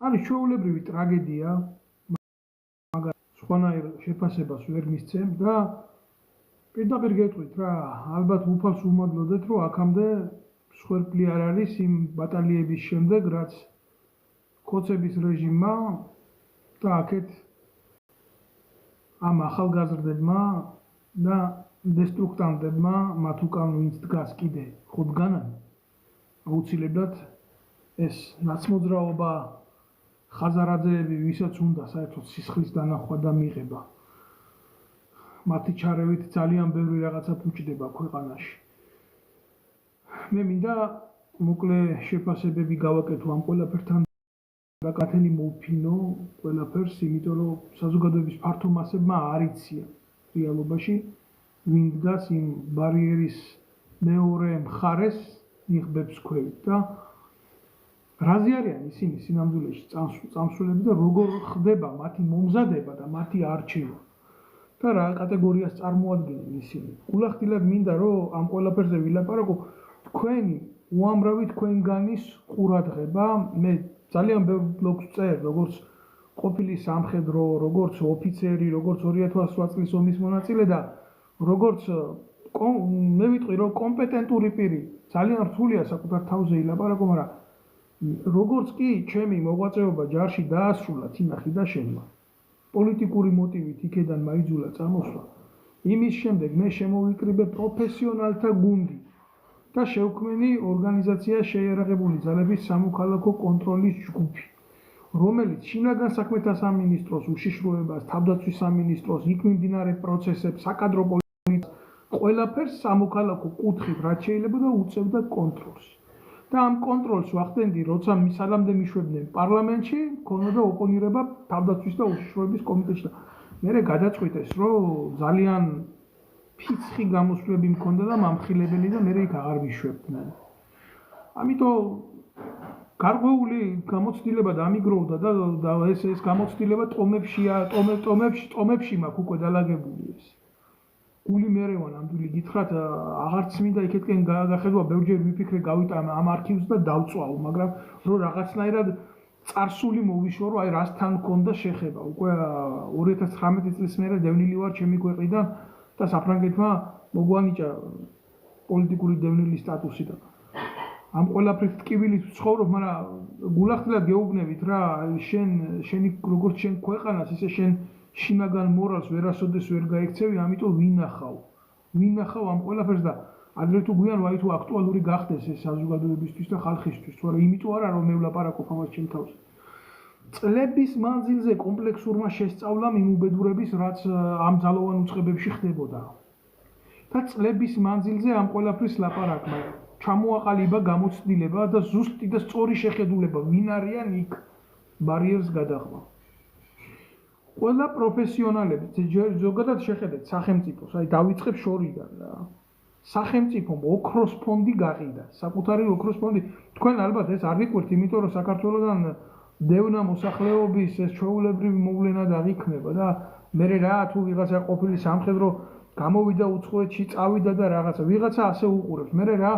არის ჩვეულებრივი ტრაგედია, მაგრამ სხვანაირ შეფასებას ვერ მისცემ და პირდაპირ გეტყვით რა, ალბათ უფალს უმადლოდეთ, რომ აქამდე მსხვერპლი არ არის იმ ბატალიების შემდეგ, რაც კოცების რეჟიმმა და აქეთ ამ ახალგაზრდებმა და დესტრუქტანტებმა მათ უკან ვინც დგას კიდე ხუთგანან აუცილებლად ეს ნაცმოძრაობა ხაზარაძეები ვისაც უნდა საერთოდ სისხლის დანახვა და მიღება მათი ჩარევით ძალიან ბევრი რაღაცა ფუჭდება ქვეყანაში მე მინდა მოკლე შეფასებები გავაკეთო ამ ყველაფერთან და კათელი მოვფინო ყველაფერს იმიტომ რომ საზოგადოების ფართო მასებმა არ იციან რეალობაში ვინ დგას იმ ბარიერის მეორე მხარეს იღბებს ქვევით და რაზე არიან ისინი სინამდვილეში წამსვლელები და როგორ ხდება მათი მომზადება და მათი არჩევა და რა კატეგორიას წარმოადგენენ ისინი. გულახდილად მინდა რომ ამ ყველაფერზე ვილაპარაკო თქვენი უამრავი თქვენგანის ყურადღება მე ძალიან ბევრ ბლოგს წერ როგორც ყოფილი სამხედრო, როგორც ოფიცერი, როგორც 2008 წლის ომის მონაწილე და როგორც მე ვიტყვი რომ კომპეტენტური პირი ძალიან რთულია საკუთარ თავზე ილაპარაკო, მაგრამ როგორც კი ჩემი მოღვაწეობა ჯარში დაასრულა თინახი და შენმა პოლიტიკური მოტივით იქედან მაიძულა წამოსვლა იმის შემდეგ მე შემოვიკრიბე პროფესიონალთა გუნდი და შევქმნი ორგანიზაცია შეიარაღებული ძალების სამოქალაქო კონტროლის ჯგუფი რომელიც შინაგან საქმეთა სამინისტროს უშიშროებას თავდაცვის სამინისტროს იქ მიმდინარე პროცესებს საკადრო პოლიტიკას ყველაფერს სამოქალაქო კუთხით რაც შეიძლება და უწევდა კონტროლს და ამ კონტროლს ვახდენდი, როცა მისალამდე მიშვებდნენ პარლამენტში, ქონოდა ოპონირება თავდაცვის და უშიშროების კომიტეტში და მერე გადაწყვიტეს, რომ ძალიან ფიცხი გამოსვლები მქონდა და მამხილებელი და მერე იქ აღარ მიშვებდნენ. ამიტომ გარღვეული გამოცდილება დამიგროვდა და ეს გამოცდილება ტომებში მაქვს უკვე დალაგებული ეს. გული მერევა ნამდვილი გითხრათ აღარც მინდა იქეთკენ გახედვა ბევრჯერ ვიფიქრე გავიტანე ამ არქივს და დავწვავ მაგრამ რომ რაღაცნაირად წარსული მოვიშორო აი რასთან მქონდა შეხება უკვე 2019 წლის მერე დევნილი ვარ ჩემი ქვეყნიდან და საფრანგეთმა მოგვანიჭა პოლიტიკური დევნილის სტატუსი და ამ ყველაფრით ტკივილით ვცხოვრობ მაგრამ გულახდილად გეუბნებით რა შენი როგორც შენ ქვეყანას ისე შენ შინაგან მორალს ვერასოდეს ვერ გაიქცევი, ამიტომ ვინახავ ამ ყველაფერს და ადრე თუ გვიან ვაი თუ აქტუალური გახდეს ეს საზოგადოებისთვის და ხალხისთვის, თორე იმიტომ არა რომ მე ვლაპარაკობ ამას ჩემ თავზე. წლების მანძილზე კომპლექსურმა შესწავლამ იმ უბედურების, რაც ამ ძალოვან უწყებებში ხდებოდა. და წლების მანძილზე ამ ყველაფრის ლაპარაკმა ჩამოაყალიბა გამოცდილება და ზუსტი და სწორი შეხედულება, ვინ არიან იქ ბარიერს გადაღმა. ყველა პროფესიონალები ზოგადად შეხედეთ სახელმწიფოს, აი დავიწყებ შორიდან რა. სახელმწიფომ ოქროს ფონდი გაყიდა, საკუთარი ოქროს ფონდი. თქვენ ალბათ ეს არ გიყვირთ, იმიტომ რომ საქართველოსთან დევნა მოსახლეობის ეს ჩვეულებრივი მოვლენა დაგიქმნება და მე რა თუ ვიღაცა ყოფილი სამხედრო გამოვიდა უცხოეთში, წავიდა და რაღაცა, ვიღაცა ასე უყურებს. მე რა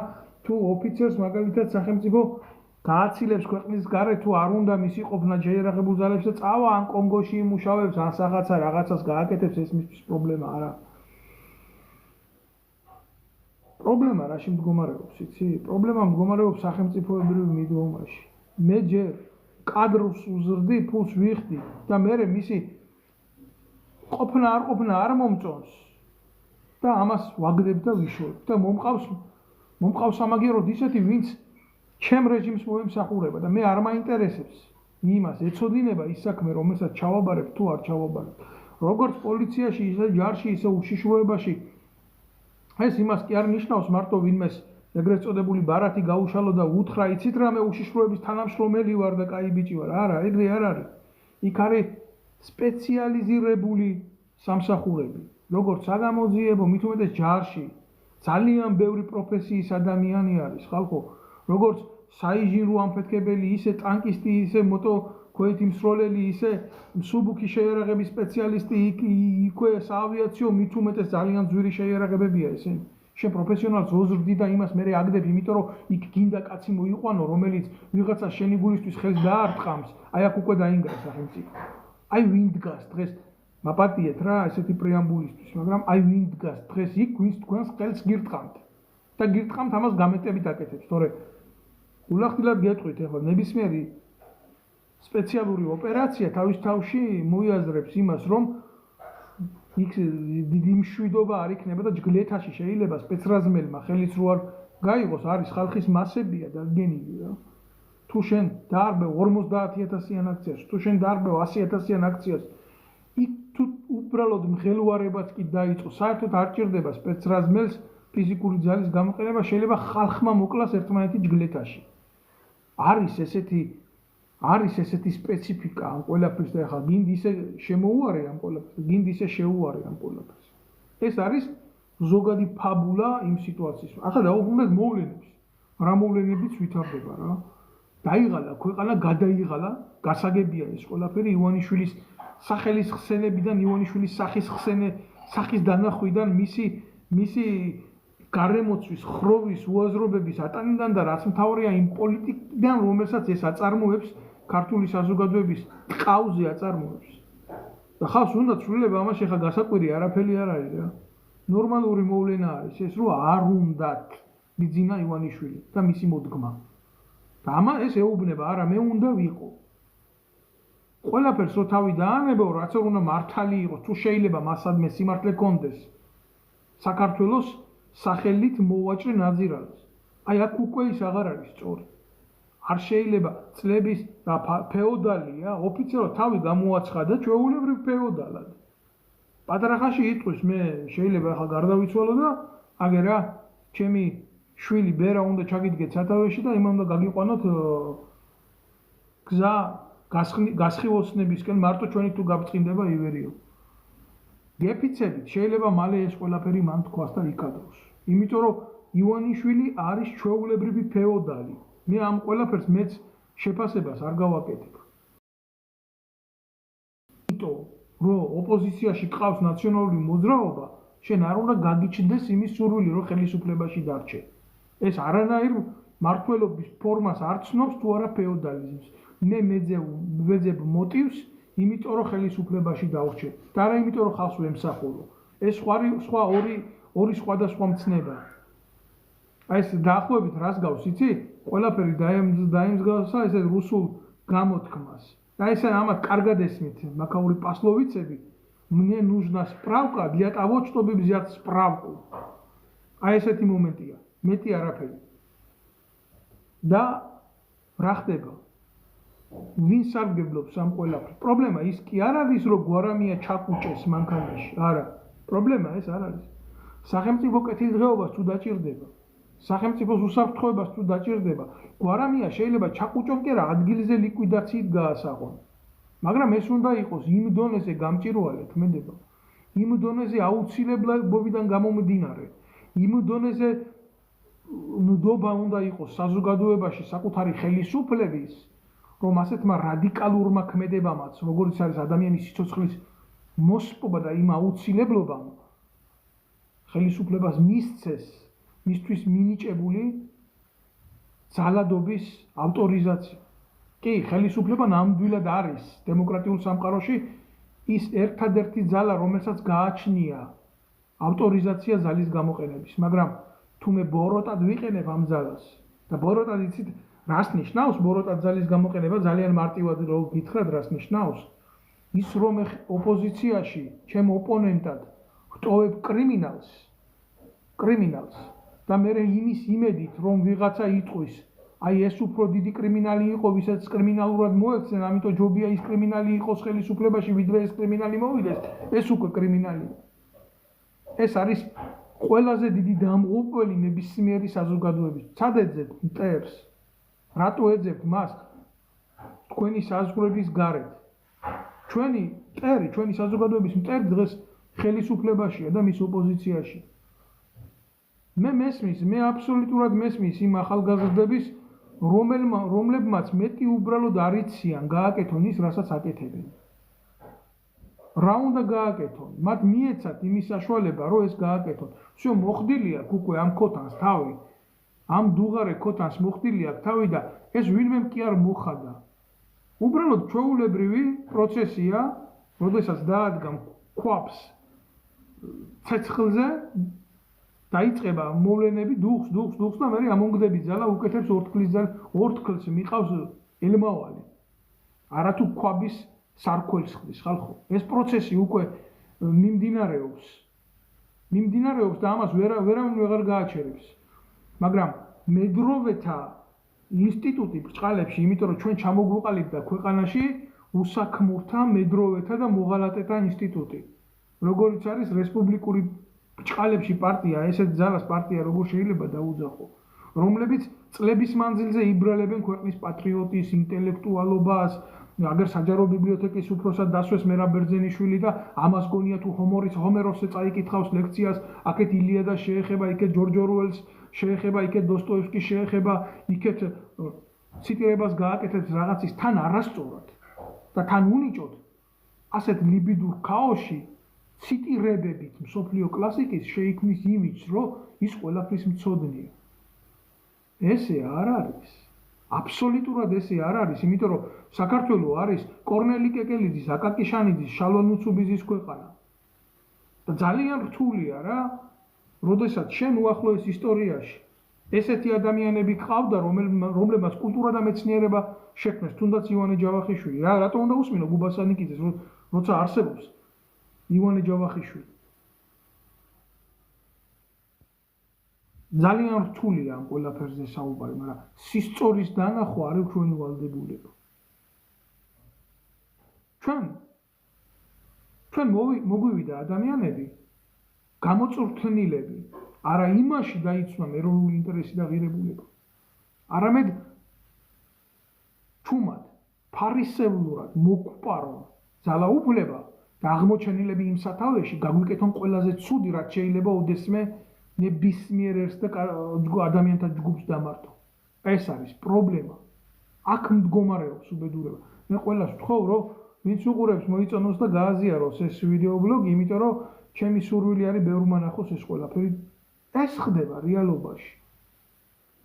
თუ ოფიცერს მაგალითად სახელმწიფო გააცილებს ქვეყნის გარეთ თუ არ უნდა მისი ყოფნა შეიარაღებულ ძალებში და წავა ან კონგოში იმუშავებს ან რაღაცას გააკეთებს ეს მისთვის პრობლემა არა. პრობლემა რაში მდგომარეობს, იცი? პრობლემა მდგომარეობს სახელმწიფოებრივ მიდგომაში. მე ჯერ კადრს უზრდი, ფულს ვიხდი და მე მისი ყოფნა არ მომწონს და ამას ვაგდებ და ვიშორებ და მომყავს სამაგიეროდ ისეთი ვინც ჩემ რეჟიმს მოემსახურება და მე არ მაინტერესებს იმას ეცოდინება ის საქმე რომელსაც ჩავაბარებ თუ არ ჩავაბარებ როგორც პოლიციაში ისე ჯარში ისე უშიშროებაში ეს იმას კი არ ნიშნავს მარტო ვინმეს ეგრეთ წოდებული ბარათი გაუშალო და უთხრა იცით რა მე უშიშროების თანამშრომელი ვარ და კაი ბიჭი ვარ არა ეგრე არ არის იქ არის სპეციალიზირებული სამსახურები როგორც საგამოძიებო მით უმეტეს ჯარში ძალიან ბევრი პროფესიის ადამიანი არის ხალხო როგორც საინჟინრო ამფეთქებელი, ისე ტანკისტი, ისე მოტოქვეითი მსროლელი, ისე მსუბუქი შეიარაღების სპეციალისტი, იქვე საავიაციო მით უმეტეს ძალიან ძვირი შეიარაღებებია ესენი. შენ პროფესიონალს ოზრდი და იმას მე აგდებ, იმიტომ რომ იქ გინდა კაცი მოიყვანო, რომელიც ვიღაცა შენი გულისთვის ხელს დაარტყამს, აი აქ უკვე დაინგრა სახელმწიფო. აი ვინ დგას დღეს მაპატიეთ რა ესეთი პრეამბულისთვის, მაგრამ აი ვინ დგას დღეს იქ, ვინც თქვენს ხელს გირტყამთ. და გირტყამთ ამას გამეტებით აკეთებს, თორე ულახდილად გეტყვით ახლა ნებისმიერი სპეციალური ოპერაცია თავის თავში მოიაზრებს იმას, რომ იქ დიდი მშვიდობა არ იქნება და ჯგლეთაში შეიძლება სპეცრაზმელმა ხელიც რო არ გაიღოს, არის ხალხის მასებია დადგენილი რა. თუ შენ დაარბევ 50,000-იან აქციას, თუ შენ დაარბევ 100,000-იან აქციას, იქ თუ უბრალოდ მღელვარებაც კი დაიწყო, საერთოდ არ ჭირდება სპეცრაზმელს ფიზიკური ძალის გამოყენება, შეიძლება ხალხმა მოკლას ერთმანეთი ჯგლეთაში. არის ესეთი სპეციფიკა ამ ყველაფრის და ახლა გინდ ისე შემოუარე ამ ყველაფერს, გინდ ისე შეუარე ამ ყველაფერს. ეს არის ზოგადი ფაბულა იმ სიტუაციის. ახლა დაუბრუნდეთ მოვლენებს. რა მოვლენებიც ვითარდება რა. დაიღალა ქვეყანა, გადაიღალა, გასაგებია ეს ყველაფერი ივანიშვილის სახელის ხსენებიდან, ივანიშვილის სახის დანახვიდან, მისი გარემოცვის, ხროვის, უაზრობების ატანიდან და რაც მთავარია იმ პოლიტიკიდან, რომელსაც ეს აწარმოებს ქართული საზოგადოების ტყავზე აწარმოებს. და ხალხს უნდა ცვლილება ამაში ხა გასაკვირი არაფერი არ არის რა. ნორმალური მოვლენა არის ეს, რომ არ უნდათ ბიძინა ივანიშვილი და მისი მოდგმა. და ამა ეს ეუბნება, არა მე უნდა ვიყო. ყველაფერს რო თავი დაანებო, რაც უნდა მართალი იყოს, თუ შეიძლება მასადმე სიმართლე კონდეს. საქართველოს სახელით მოვაჭრე ნაძირალს. აი აქ უკვე ის აღარ არის სწორი. არ შეიძლება წლების და ფეოდალია, ოფიციალურად თავი გამოაცხადა ჩვეულებრივ ფეოდალად. პატრახაში იტყვის მე შეიძლება ახლა გარდავიცვალო და აგერა ჩემი შვილი ბერა უნდა ჩაგიდგეთ სათავეში და იმან უნდა გაგიყვანოთ გზა გასხივოცნებისკენ მარტო ჩვენი თუ გაბწყინდება ივერიო. გეფიცებით შეიძლება მალე ეს ყველაფერი მან თქვას და იკადროს. იმიტომ რომ ივანიშვილი არის ჩვეულებრივი ფეოდალი. მე ამ ყველაფერს მეც შეფასებას არ გავაკეთებ. იმიტომ რომ ოპოზიციაში ყავს ნაციონალური მოძრაობა, შენ არ უნდა გაგიჩნდეს იმის სურვილი, რომ ხელისუფლებაში დარჩე. ეს არანაირ მართლობის ფორმას არ ცნობს თუ არა ფეოდალიზმს. მე ვეძებ მოტივს, იმიტომ რომ ხელისუფლებაში დავრჩე. და არა იმიტომ რომ ხალხს ვემსახურო. ეს სხვა ორი სხვადასხვა მცნება. აი ეს დაახლოებით რას გავს, იცი? ყველაფერი დაემსგავსა ესე რუსულ გამოთქმას. და ესე ამათ კარგად ესმით, მაკაური პასლოვიცები, мне нужна справка для того, чтобы взять справку. აი ესეთი მომენტია, მეტი არაფერი. და რა ხდება? ვინ სარგებლობს ამ ყველაფერს? პრობლემა ის კი არ არის, რომ გვარამია ჩაკუჭეს მანქანაში. არა, პრობლემა ეს არ არის. სახელმწიფო კეთილდღეობას თუ დაჭირდება, სახელმწიფოს უსაფრთხოებას თუ დაჭირდება, გვარამია შეიძლება ჩაკუჭონ კი რა ადგილზე ლიკვიდაციით გაასაღონ. მაგრამ ეს უნდა იყოს იმ დონეზე გამჭირვალე, თმედება. იმ დონეზე აუცილებლობიდან გამომდინარე, იმ დონეზე ნდობა უნდა იყოს საზოგადოებაში საკუთარი ხელისუფლების, რომ ასეთმა რადიკალურმა ქმედებამაც, როგორც არის ადამიანის სიცოცხლის მოსპობა და იმ აუცილებლობამ ხელისუფლებას მისცეს მისთვის მინიჭებული ძალადობის ავტორიზაცია. კი, ხელისუფლება ნამდვილად არის დემოკრატიულ სამყაროში ის ერთადერთი ძალა, რომელსაც გააჩნია ავტორიზაცია ძალის გამოყენების, მაგრამ თუ მე ბოროტად ვიყენებ ამ ძალას და ბოროტად იცით რას ნიშნავს ბოროტად ძალის გამოყენება, ძალიან მარტივად რო გითხრათ რას ნიშნავს, ის რომ ოპოზიციაში ჩემ ოპონენტად ვტოვებ კრიმინალს და მე იმის იმედით რომ ვიღაცა იტყვის, აი ეს უფრო დიდი კრიმინალი იყო, ვისაც კრიმინალურად მოექცენ, ამიტომ ჯობია ის კრიმინალი იყოს ხელისუფლებაში, ვიდრე ეს კრიმინალი მოვიდეს, ეს უკვე კრიმინალია. ეს არის ყველაზე დიდი დამღუპველი ნებისმიერი საზოგადოების. სად ეძებთ მტერს? რატო ეძებთ მას თქვენი საზღვრების გარეთ? ჩვენი საზოგადოების მტერი დღეს ხელისუფლებაშია და მის ოპოზიციაში. მე აბსოლუტურად მესმის იმ ახალგაზრდების, რომლებმაც მეტი უბრალოდ არ იციან გააკეთონ ის, რასაც აკეთებენ. რა უნდა გააკეთონ? მათ მიეცათ იმის საშუალება, რომ ეს გააკეთონ. всё მოხდილი აქვს უკვე ამ ქოთანს თავი. ამ დუღარე ქოთანს მოხდილი აქვს თავი და ეს ვინმემ კი არ მოხადა. უბრალოდ ჩვეულებრივი პროცესია, როდესაც დაადგა ქვაფს ცეცხლზე, დაიწყება მოვლენები, დუხს და მე ამონგდები ძალა უკეთებს ორთქლს მიყავს ელმავალი. არათუ ქვაბის სარქველს ხდის ხალხო. ეს პროცესი უკვე მიმდინარეობს და ამას ვერავინ ვეღარ გააჩერებს. მაგრამ მედროვეთა ინსტიტუტი ბრჭყალებში, იმიტომ რომ ჩვენ ჩამოგვიყალიბდა ქვეყანაში უსაქმურთა, მედროვეთა და მოღალატეთა ინსტიტუტი. როგორიც არის რესპუბლიკური ბრჭყალებში პარტია, ესეთ ძალას პარტია როგორ შეიძლება დაუძახო, რომლებიც წლების მანძილზე იბრალებენ ქვეყნის პატრიოტის, ინტელექტუალობას, აგერ საჯარო ბიბლიოთეკის უფროსად დასვეს მერაბ ბერძენიშვილი და ამას გონია თუ ჰომეროსზე წაიკითხავს ლექციას, აქეთ ილიადა შეეხება, იქეთ ჯორჯ ორუელს შეეხება, იქეთ დოსტოევსკის შეეხება, იქეთ ციტირებას გააკეთებს რაღაცის თან არასწორად და თან უნიჭოდ ასეთ ლიბიდურ ქაოსში ციტირებებით მსოფლიო კლასიკის შეიქმნის იმიჯს, რომ ის ყველაფრის მცოდნეა. ესე არ არის. აბსოლუტურად ესე არ არის, იმიტომ რომ საქართველო არის კორნელი კეკელიძის, აკაკი შანიძის, შალვა ნუცუბიზის ქვეყანა. და ძალიან რთულია რა, როდესაც შენ უახლოეს ისტორიაში ესეთი ადამიანები ყავდა, რომლებმაც კულტურა და მეცნიერება შექმნეს, თუნდაც ივანე ჯავახიშვილი. რატომ უნდა უსმინო გუბასანიკიძეს, როცა არსებობს ივანე ჯავახიშვილი. ძალიან რთულია ამ ყველაფერზე საუბარი, მაგრამ სისწორის დანახვა არის ჩვენი ვალდებულება. ჩვენ მოგვივიდა ადამიანები, გამოწვრთნილები, არა იმაში დაიცვა ეროვნული ინტერესი და ღირებულება, არამედ ჩუმად, ფარისევლურად მოგვპარონ ძალაუფლება და აღმოჩენილები იმ სათავეში გაგვიკეთონ ყველაზე ცუდი, რაც შეიძლება ოდესმე ნებისმიერ ერთს და ადამიანთა ჯგუფს დამართო. ეს არის პრობლემა. აქ მდგომარეობს უბედურება. მე ყველას ვთხოვ, რომ ვინც უყურებს მოიწონოს და გააზიაროს ეს ვიდეობლოგი, იმიტომ რომ ჩემი სურვილი არის ბევრმა ნახოს ეს ყველაფერი. ეს ხდება რეალობაში.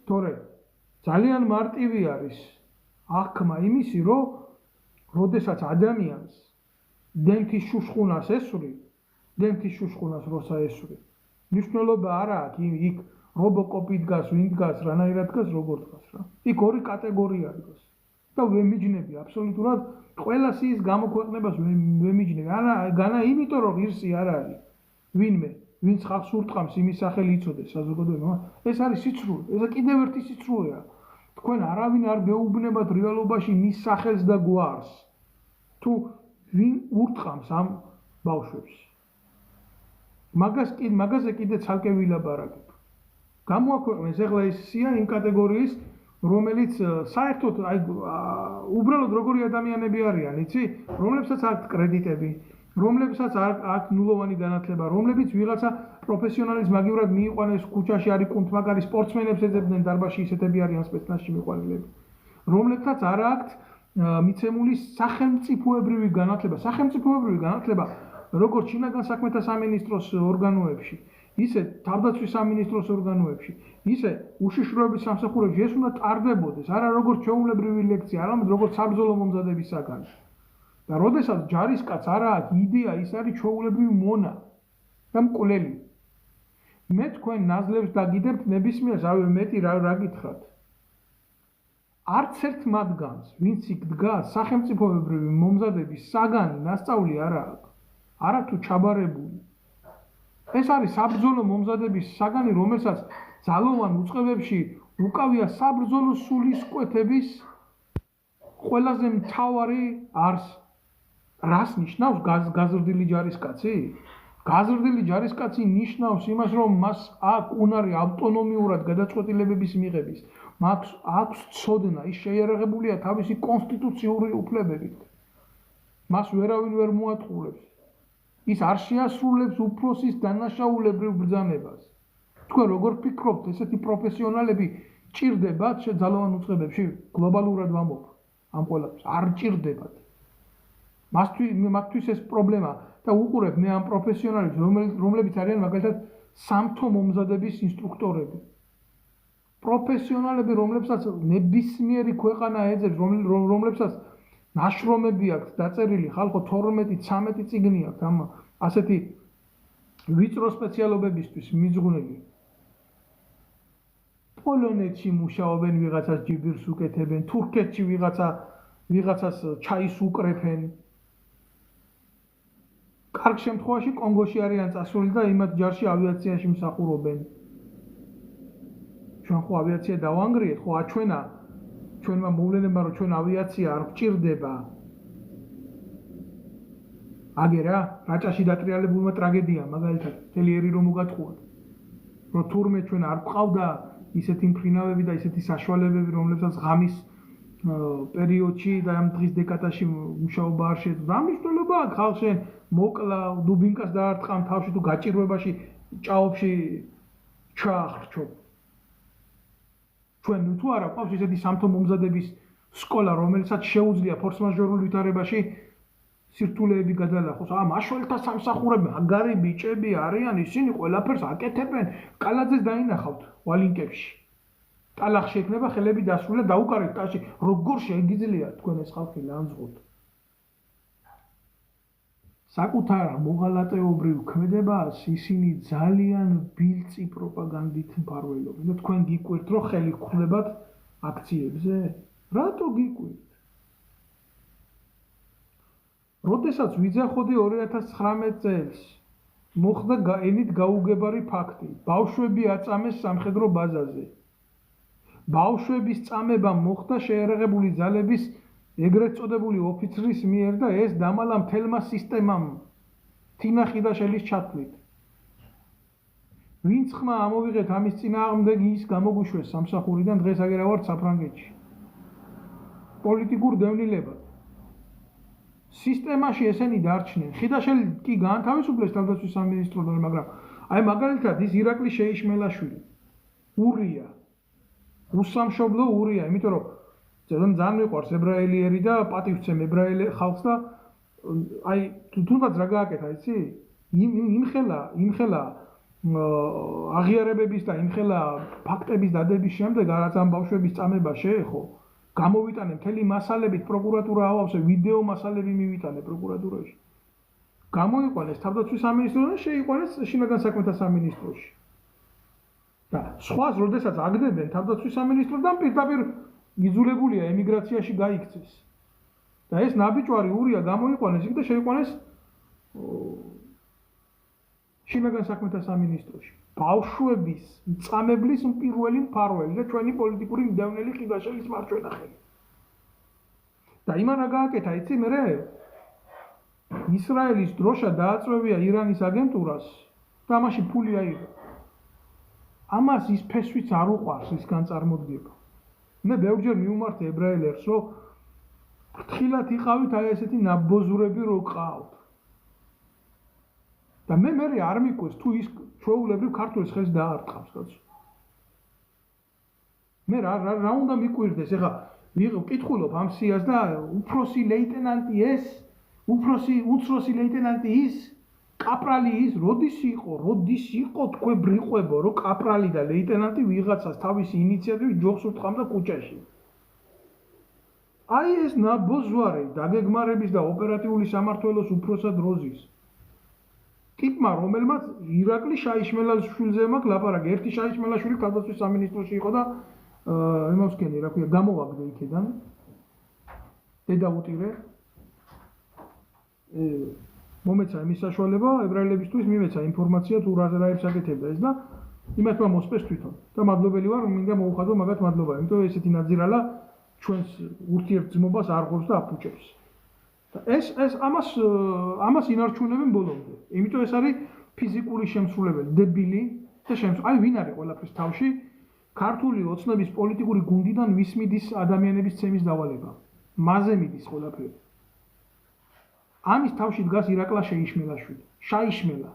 თორე ძალიან მარტივი არის აღქმა იმისი, რომ როდესაც ადამიანს დენთის შუშხუნას ესვრი, დენთის შუშხუნას როცა ესვრი, მნიშვნელობა არა აქვს იქ რობოკოპი დგას, ვინ დგას, რანაირად დგას, როგორ დგას რა. იქ ორი კატეგორია დგას. და ვემიჯნები აბსოლუტურად ყველა სიის გამოქვეყნებას ვემიჯნები. განა იმიტომ რომ ღირსი არ არის. ვინმე, ვინც ხალხს ურტყამს იმის სახელი იცოდეს საზოგადოება. ეს არის სიცრუე. ეს კიდევ ერთი სიცრუეა. თქვენ არავინ არ გეუბნებათ რეალობაში მის სახელს და გვარს. თუ ვინ ურტყამს ამ ბავშვებს. მაგაზე კიდე ცალკე ვილაპარაკებ. გამოაქვეყნეს ახლა ეს სია იმ კატეგორიის, რომელიც საერთოდ უბრალოდ როგორი ადამიანები არიან, იცი? რომლებსაც აქვთ კრედიტები, რომლებსაც აქვთ ნულოვანი განათლება, რომლებიც ვიღაცა პროფესიონალის მაგივრად მიიყვანეს ქუჩაში არის კუნთმაგარი სპორტსმენებს ეძებდნენ დარბაზში, ისეთები არიან სპეცნაზში მიყვანილები. რომლებსაც არ აქვთ მიცემული სახელმწიფოებრივი განათლება. სახელმწიფოებრივი განათლება როგორც შინაგან საქმეთა სამინისტროს ორგანოებში, ისე თავდაცვის სამინისტროს ორგანოებში, ისე უშიშროების სამსახურებში ეს უნდა ტარდებოდეს, არა როგორც ჩვეულებრივი ლექცია, არამედ როგორც საბრძოლო მომზადების საგანი. და როდესაც ჯარისკაც არ აქვს იდეა, ის არის ჩვეულებრივი მონა და მკვლელი. მე თქვენ ნაზლებს დაგიდებთ ნებისმიერს, მეტი რა გითხრათ. არც ერთ მათგანს, ვინც იქ დგას, სახელმწიფოებრივი მომზადების საგანი, ნასწავლი არ აქვს. არა თუ ჩაბარებული. ეს არის საბრძოლო მომზადების საგანი, რომელსაც ძალოვან უწყებებში უკავია საბრძოლო სულისკვეთების ყველაზე მთავარი არსი. რას ნიშნავს გაზრდილი ჯარისკაცი? გაზრდილი ჯარისკაცი ნიშნავს იმას, რომ მას აქვს უნარი ავტონომიურად გადაწყვეტილებების მიღების. აქვს ცოდნა, ის შეიარაღებულია თავისი კონსტიტუციური უფლებებით. მას ვერავინ ვერ მოატყუებს. ის არ შეასრულებს უფროსის დანაშაულებრივ ბრძანებას. თქვენ როგორ ფიქრობთ, ესეთი პროფესიონალები ჭირდებათ ძალოვან უწყებებში? გლობალურად ვამბობ ამ ყველაფერს, არ ჭირდებათ. მათთვის ეს პრობლემა და უყურებ მე ამ პროფესიონალებს, რომლებიც არიან მაგალითად სამთო მომზადების ინსტრუქტორები. პროფესიონალები, რომლებსაც ნებისმიერი ქვეყანა ეძებს, რომლებსაც ნაშრომები აქვს დაწერილი, ხალხო 12-13 წიგნი აქვს ამ ასეთი ვიწრო სპეციალობებისთვის მიძღვნილი. პოლონეთში მუშაობენ, ვიღაცას ჯიბირს უკეთებენ, თურქეთში ვიღაცას ჩაის უკრეფენ. კარგ შემთხვევაში კონგოში არიან წასული და იმათ ჯარში ავიაციაში მსახურობენ. ჩვენ ხო ავიაცია დავანგრიეთ, ხო აჩვენა ჩვენმა მოვლენებმა, რომ ჩვენ ავიაცია არ გვჭირდება. აგერა, რაჭაში დატრიალებულმა ტრაგედია, მაგალითად, თელიერი რომ მოგატყუათ. რომ თურმე ჩვენ არ გვყავდა ისეთი მფრინავები და ისეთი საშუალებები, რომლებსაც ღამის პერიოდში და ამ დღის დეკადაში მუშაობა არ შეეძლო. რა მნიშვნელობა აქვს ხალხში მოკლა, დუბინკას დაარტყამ თავში თუ გაჭირვებაში ჭაობში ჩაახრჩობ. ჩვენ თუ არა ყავს ისეთი სამთო მომზადების სკოლა, რომელსაც შეუძლია ფორსმაჟორულ ვითარებაში სირთულეები გადალახოს. მაშველთა სამსახურები, მაგარი ბიჭები არიან, ისინი ყველაფერს აკეთებენ. კალაძეს დაინახავთ ვალინკებში. ტალახში ექნება ხელები დასრულდა დაუკარეთ ტაში. როგორ შეგიძლია თქვენ ეს ხალხი ლანძღოთ? საკუთარ მოღალატეობრივ ქმედებას ისინი ძალიან ბილწი პროპაგანდით მფარველობენ და თქვენ გიკვირთ, რომ ხელი გხვდებათ აქციებზე? რატო გიკვირთ? როდესაც ვიძახოდი 2019 წელს მოხდა ენით გაუგებარი ფაქტი. ბავშვები აწამეს სამხედრო ბაზაზე. ბავშვების წამება მოხდა შეერაღებული ძალების ეგრეთ წოდებული ოფიცრის მიერ და ეს დამალა მთელმა სისტემამ თინა ხიდაშელის ჩათვლით. ვინც ხმა ამოვიღეთ ამის წინააღმდეგ ის გამოგვიშვეს სამსახურიდან, დღეს აგერა ვართ საფრანგეთში. პოლიტიკურ დევნილებად. სისტემაში ესენი დარჩნენ. ხიდაშელი კი გაანთავისუფლეს თავდაცვის სამინისტროდან, მაგრამ აი მაგალითად ის ირაკლი შეიშმელაშვილი ურია. უსამშობლო ურია, იმიტომ რომ ძალიან მიყვარს ებრაელიერი და პატივცემ ებრაელ ხალხს და აი თუნდაც რა გააკეთა, იცი? იმხელა აღიარებების და იმხელა ფაქტების დადების შემდეგ რაც ამ ბავშვების წამება შეეხო, გამოვიტანე მთელი მასალებით პროკურატურა ავავსე, ვიდეო მასალები მივიტანე პროკურატურაში. გამოიყვანეს თავდაცვის სამინისტროდან, შეიყვანეს შინაგან საქმეთა სამინისტროში. და სხვას როდესაც აგდებენ თავდაცვის სამინისტროდან, პირდაპირ იძულებულია ემიგრაციაში გაიქცეს. და ეს ნაბიჯვარი ურია გამოიყვანეს იქ და შეიყვანეს შინაგან საქმეთა სამინისტროში. ბავშვების მწამებლის პირველი მფარველი და ჩვენი პოლიტიკური მდევნელი ხიდაშელის მარჯვენა ხელი. და იმან რა გააკეთა, იცი მერე? ისრაელის დროშა დააწვევია ირანის აგენტურას და ამაში ფული აიღო. ამას ის ფესვიც არ უყვარს ის განწარმოდგება. მე ბევრჯერ მიუმართე ებრაელებს, რომ ფრთხილად იყავით აი ესეთი ნაბოზურები რო ყავთ. და მე არ მიკვეს თუ ის ჩვეულებრივ ქართულის ხელს დაარტყავს, კაცო. მე რა უნდა მიკვირდეს? ეხლა ვკითხულობ ამ სიას და უფროსი ლეიტენანტი ეს, უცროსი ლეიტენანტი ის, კაპრალი ის, როდის იყო თქვენ ბრიყვებო, რომ კაპრალი და ლეიტენანტი ვიღაცას თავისი ინიციატივით ჯოხს უთხრამდა ქუჩაში. აი ეს ნაბოზვარი დაგეგმარების და ოპერატიული სამმართველოს უფროსად როზის. ტიპმა, რომელმაც ირაკლი შაიშმელაშვილზე მაქვს ლაპარაკი. ერთი შაიშმელაშვილი თავდაცვის სამინისტროში იყო და იმავსკენი, რა ქვია, გამოვაგდე იქიდან. დედა უტირე. მომეცა იმის საშუალება ებრაელებისთვის მიმეცა ინფორმაცია თუ რაებს აკეთებდა ეს და იმათმა მოსწეს თვითონ. და მადლობელი ვარ, მინდა მოუხადო მაგათ მადლობა, იმიტომ რომ ესეთი ნაძირალა ჩვენს ურთიერთძმობას არ ღორს და აფუჭებს. და ეს ამას ინარჩუნებენ ბოლომდე. იმიტომ ეს არის ფიზიკური შემსრულებელი, დებილი და აი ვინ არის ყველაფრის თავში? ქართული ოცნების პოლიტიკური გუნდიდან ვის მიდის ადამიანების ცემის დავალება. მასზე მიდის ყველაფერი. ამის თავში დგას ირაკლა შეიშმელაშვილი. შაიშმელა.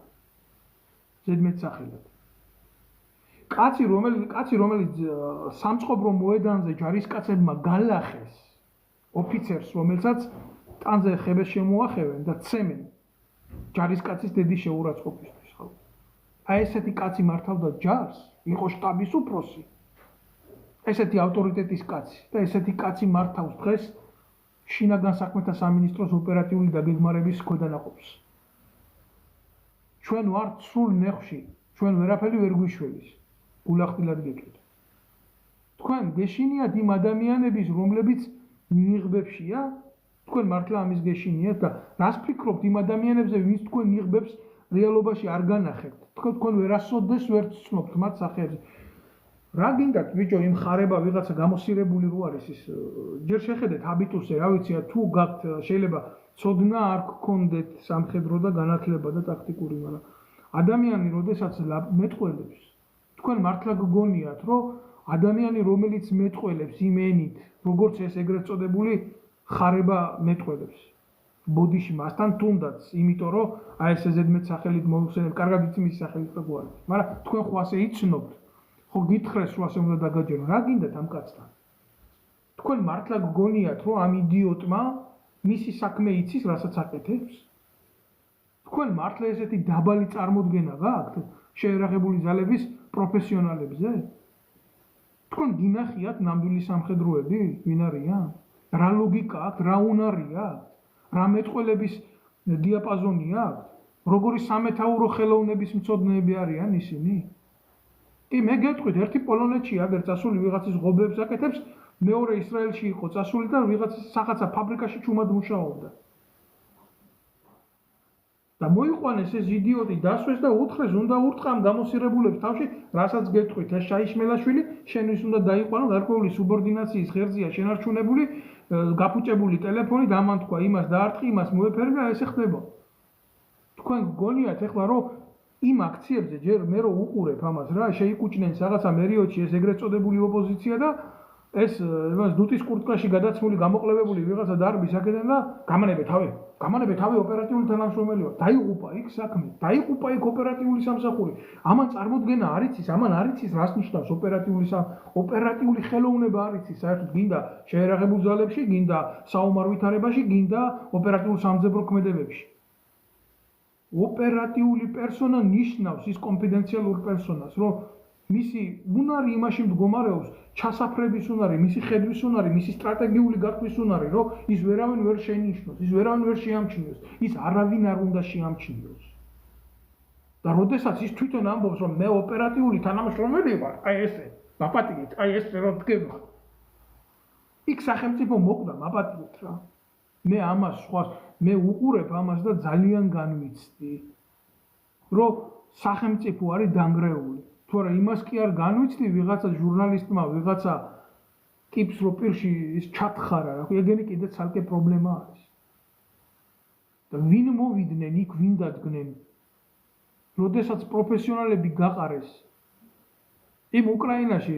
ზედმეტ სახელად. კაცი რომელიც სამწყობრო მოედანზე ჯარისკაცებმა გალახეს ოფიცერს, რომელსაც ტანზე ხებეს შემოახევენ და ცემენ ჯარისკაცის დედის შეურაცხყოფისთვის. აი ესეთი კაცი მართავდა ჯარს, იყო შტაბის უფროსი. ესეთი ავტორიტეტის კაცი და ესეთი კაცი მართავს დღეს შინაგან საქმეთა სამინისტროს ოპერატიული დაგეგმარების ქვედანაყოფს. ჩვენ ვართ სრულ ნეხში, ჩვენ ვერაფერი ვერ გვიშველის. გულახდილად გეკეთ. თქვენ გეშინიათ იმ ადამიანების, რომლებიც ნიღბებშია, თქვენ მართლა ამის გეშინიათ და რას ფიქრობთ იმ ადამიანებზე, ვინც თქვენ ნიღბებს რეალობაში არ განახებთ. თქვენ ვერასოდეს ვერ ცნობთ მათ სახეებზე. რა გინდათ ბიჭო იმ ხარება ვიღაცა გამოსირებული რო არის ის ჯერ შეხედეთ ჰაბიტუსზე, რა ვიცი, თუ გაქვთ შეიძლება ცოდნა არ გქონდეთ სამხედრო და განათლება და ტაქტიკური, მაგრამ ადამიანი როდესაც მეტყველებს, თქვენ მართლა გგონიათ, რომ ადამიანი რომელიც მეტყველებს იმენით, როგორც ეს ეგრეთ წოდებული ხარება მეტყველებს. ბოდიში მასთან თუნდაც, იმიტომ რომ აი ეს ზედმეტ სახელით მოიხსენებ, კარგად იცი მის სახელით და გვარი. მაგრამ თქვენ ხო ასე იცნობთ? ხო გითხრეს რომ ასე უნდა დაგაჯერონ. რა გინდათ ამ კაცთან? თქვენ მართლა გგონიათ, რომ ამ იდიოტმა მისი საქმე იცის, რასაც აკეთებს? თქვენ მართლა ესეთი დაბალი წარმოდგენა გაქვთ შეერაღებული ძალების პროფესიონალებზე? თქვენ გინახიათ ნამდვილი სამხედროები, ვინ არიან? რა ლოგიკა აქვს, რა უნარი აქვს? რა მეტყველების დიაპაზონი აქვს? როგორი სამეთაურო ხელოვნების მცოდნეები არიან ისინი? კი, მე გეტყვით, ერთი პოლონეთში აგერ წასული ვიღაცის ღობებს აკეთებს, მეორე ისრაელში იყო წასული და ვიღაცის სახაცა ფაბრიკაში ჩუმად მუშაობდა. და მოიყვანეს ეს იდიოტი დასვეს და უთხრეს, უნდა ურტყა ამ გამოსირებულებს თავში, რასაც გეტყვით, ეს შაიშმელაშვილი შენთვის უნდა დაიყვანო, გარკვეული სუბორდინაციის ღერძია შენარჩუნებული, გაფუჭებული ტელეფონი, დამანთქვა იმას დაარტყი, იმას მოეფერმე, აი ესე ხდება. თქვენ გგონიათ ეხლა რომ იმ აქციებზე ჯერ მე რო უყურებ ამას რა, შეიკუჭნენ რაღაცა მერიოდში ეს ეგრეთ წოდებული ოპოზიცია და ეს იმას დუტის კურტკაში გადაცმული გამოყლებებული ვიღაცა დარბის აკეთებდა და გამანებე თავი ოპერატიული თანამშრომელი ვარ. დაიღუპა იქ საქმე, დაიღუპა იქ ოპერატიული სამსახური. ამან წარმოდგენა არ იცის, ამან არ იცის რას ნიშნავს ოპერატიული ხელოვნება არ იცის, საერთოდ გინდა შეერაღებულ ძალებში, გინდა საომარ ვითარებაში, გინდა ოპერატიულ სამძებრო ქმედებებში. ოპერატიული პერსონა ნიშნავს ის კონფიდენციალურ პერსონას, რომ მისი უნარი იმაში მდგომარეობს, ჩასაფრების უნარი, მისი ხედვის უნარი, მისი სტრატეგიული გათვლის უნარი, რომ ის ვერავინ ვერ შეინიშნოს, ის ვერავინ ვერ შეამჩნიოს, ის არავინ არ უნდა შეამჩნიოს. და როდესაც ის თვითონ ამბობს, რომ მე ოპერატიული თანამშრომელი ვარ, აი ესე, მაპატიეთ, აი ესე რომ დგება. იქ სახელმწიფო მოკვდა, მაპატიეთ რა. მე ამას მე უყურებ ამას და ძალიან განვიცდი, რომ სახელმწიფო არის დანგრეული. თუ არა იმას კი არ განვიცდი ვიღაცა ჟურნალისტმა, ვიღაცა ტიპს რო პირში ის ჩათხარა, რა ეგენი კიდე ცალკე პრობლემა არის. და ვინ მოვიდნენ იქ, ვინ დადგნენ? როდესაც პროფესიონალები გაყარეს იმ უკრაინაში,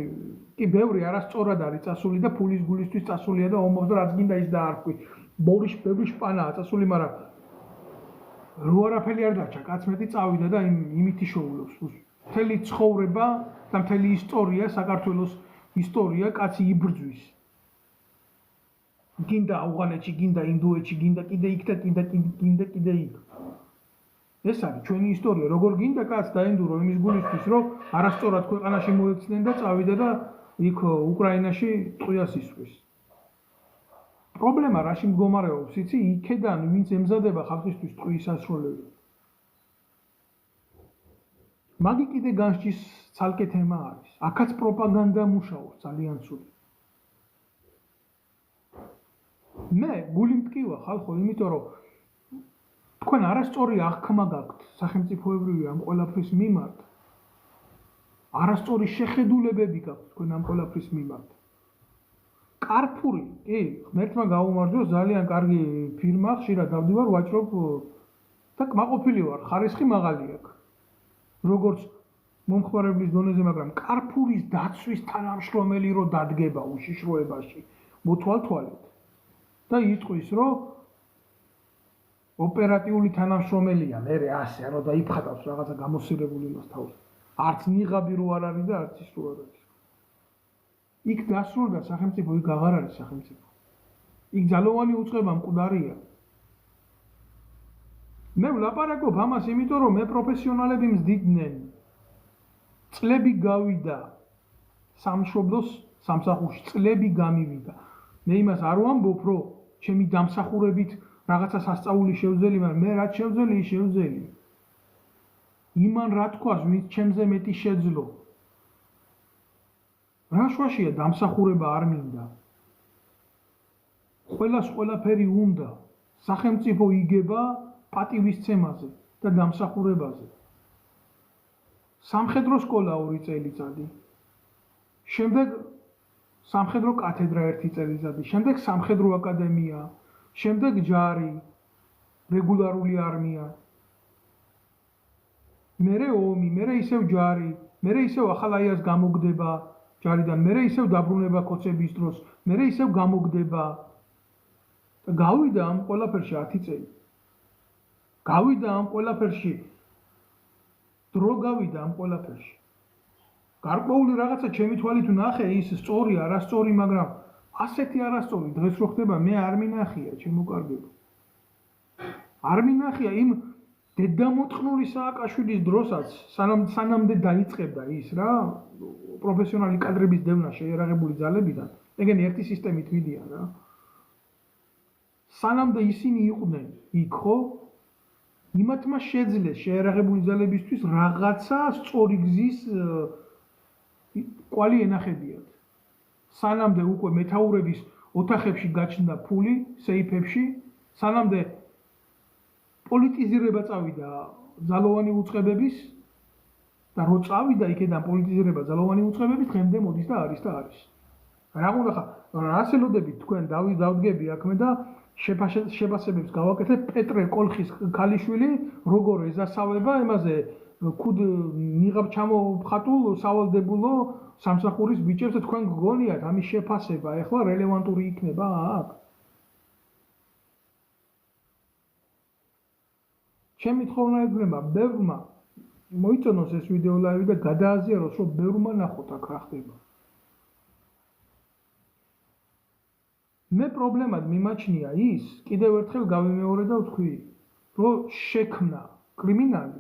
კი ბევრი არასწორად არის წასული და ფულის გულისთვის წასულია და ომობს და რაც გინდა ის დაარქვი. ბევრი შპანაა წასული, მაგრამ რო არაფერი არ დარჩა, კაც მეტი წავიდა და იმით იშოულობს. მთელი ცხოვრება და მთელი ისტორია, საქართველოს ისტორია კაცი იბრძვის. გინდა ავღანეთში, გინდა ინდოეთში, გინდა კიდე იქ და კიდე იქ. ეს არის ჩვენი ისტორია, როგორ გინდა კაც დაენდურო იმის გულისთვის, რომ არასწორად ქვეყანაში მოექცნენ და წავიდა და იქ უკრაინაში ტყვიას ისვეს. პრობლემა რაში მდგომარეობს, იცი, იქედან ვინც ემზადება ხალხისთვის ტყვის საშუალებას. მაგი კიდე განსჯის ცალკე თემა არის. აქაც პროპაგანდა მუშაობს ძალიან ცუდად. მე გული მტკივა ხალხო, იმიტომ რომ თქვენ არასწორი აღქმა გაქვთ სახელმწიფოებრივი ამ ყველაფრის მიმართ. არასწორი შეხედულებები გაქვთ თქვენ ამ ყველაფრის მიმართ. კარფური, კი, ღმერთმა გაუმარჯოს, ძალიან კარგი ფირმა, ხშირად დავდივარ, ვაჭრობ და კმაყოფილი ვარ, ხარისხი მაღალი აქვს. როგორც მომხმარებლის დონეზე, მაგრამ კარფურის დაცვის თანამშრომელი რო დადგება უშიშროებაში, მოთვალთვალეთ და იტყვის, რომ ოპერატიული თანამშრომელია, მე ასე რა დაიფხატავს რაღაცა გამოსირებული მას თავს. არც ნიღაბი რო არ არის და არც ის რო არ არის. იქ დასრულდა სახელმწიფო, იქ აღარ არის სახელმწიფო. იქ ძალოვანი უწყება მკვდარია. მე ვლაპარაკობ ამას, იმიტომ რომ მე პროფესიონალები მზდიდნენ. წლები გავიდა სამშობლოს სამსახურში, წლები გამივიდა. მე იმას არ ვამბობ, რომ ჩემი დამსახურებით რაღაცა სასწაული შევძელი, მაგრამ მე რაც შევძელი, ის შევძელი. იმან რა თქვას, ვინც ჩემზე მეტი შეძლო. რა შვაშია დამსახურება არ მინდა. ყველას ყველაფერი უნდა. სახელმწიფო იგება პატივისცემაზე და დამსახურებაზე. სამხედრო სკოლა 2 წელიწადი. შემდეგ სამხედრო კათედრა 1 წელიწადი, შემდეგ სამხედრო აკადემია, შემდეგ ჯარი, რეგულარული არმია. მერე ომი, მერე ისევ ჯარი, მერე ისევ ახალაიას გამოგდება ჯარიდან, მერე ისევ დაბრუნება ქოცების დროს, მერე ისევ გამოგდება. გავიდა ამ ყველაფერში 10 წელი. გავიდა ამ ყველაფერში. დრო გავიდა ამ ყველაფერში. გარკვეული რაღაცა ჩემი თვალით ვნახე, ის სწორი, არასწორი, მაგრამ ასეთი არასწორი დღეს რო ხდება, მე არ მინახია, ჩემო კარგებო. არ მინახია იმ დედამოწყნული სააკაშვილის დროსაც, სანამდე დაიწყებდა ის რა, პროფესიონალი კადრების დევნა შეიარაღებული ძალებიდან, ეგენი ერთი სისტემით მიდიან რა. სანამდე ისინი იყვნენ იქ, ხო? იმათმა შეძლეს შეიარაღებული ძალებისთვის რაღაცა სწორი გზის კვალი ენახებიათ. სანამდე უკვე მეთაურების ოთახებში გაჩნდა ფული, სეიფებში, სანამდე პოლიტიზირება წავიდა ძალოვანი უწყებების და რო წავიდა იქედან პოლიტიზირება ძალოვანი უწყებების, დღემდე მოდის და არის და არის. რა უნდა ხა, რას ელოდებით თქვენ დავდგები აქვე და შეფასებებს გავაკეთებ პეტრე კოლხის ქალიშვილი როგორ ეზასავება იმაზე ქუდ ნიღაბ ჩამოხატულ სავალდებულო სამსახურის ბიჭებს და თქვენ გგონიათ ამის შეფასება ეხლა რელევანტური იქნება აქ? ჩემი თხოვნა ეგრევა, ბევრმა მოიწონოს ეს ვიდეო ლაივი და გადააზიაროს, რომ ბევრმა ნახოთ აქ რა ხდება. მე პრობლემად მიმაჩნია ის, კიდევ ერთხელ გავიმეორე და ვთქვი, რომ შექმნა კრიმინალი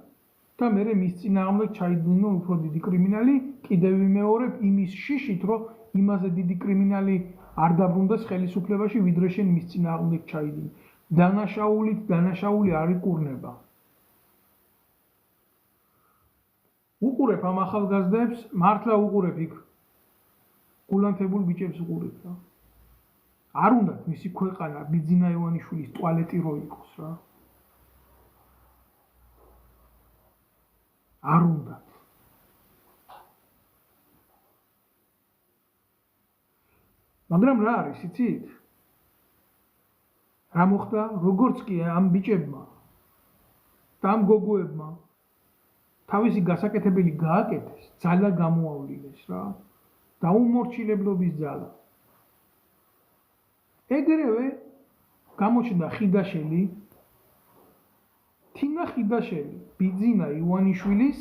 და მერე მის წინააღმდეგ ჩაიდინო უფრო დიდი კრიმინალი, კიდევ ვიმეორებ იმის შიშით, რომ იმაზე დიდი კრიმინალი არ დაბრუნდეს ხელისუფლებაში, ვიდრე შენ მის წინააღმდეგ ჩაიდინე. დანაშაული არ იკურნება. უყურებ ამ ახალგაზრდებს, მართლა უყურებ იქ გულანთებულ ბიჭებს უყურებ რა. არ უნდათ მისი ქვეყანა ბიძინა ივანიშვილის ტუალეტი რო იყოს რა. არ უნდათ. მაგრამ რა არის, იცით? რა მოხდა, როგორც კი ამ ბიჭებმა და ამ გოგოებმა თავისი გასაკეთებელი გააკეთეს, ძალა გამოავლინეს რა. დაუმორჩილებლობის ძალა. ეგრევე გამოჩნდა ხიდაშელი, თინა ხიდაშელი, ბიძინა ივანიშვილის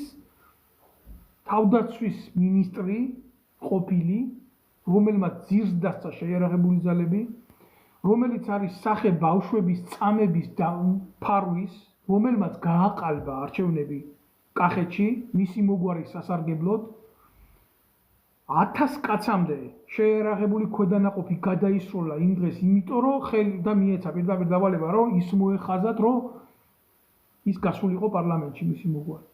თავდაცვის მინისტრი ყოფილი, რომელმაც ძირს დასცა შეიარაღებული ძალები, რომელიც არის სახე ბავშვების წამების და ფარვის, რომელმაც გააყალბა არჩევნები კახეთში, მისი მოგვარის სასარგებლოდ, 1000 კაცამდე შეიარაღებული ქვედანაყოფი გადაისროლა იმ დღეს, იმიტომ რომ ხელი და მიეცა პირდაპირ დავალება, რომ ის მოეხაზათ, რომ ის გასულიყო პარლამენტში მისი მოგვარი.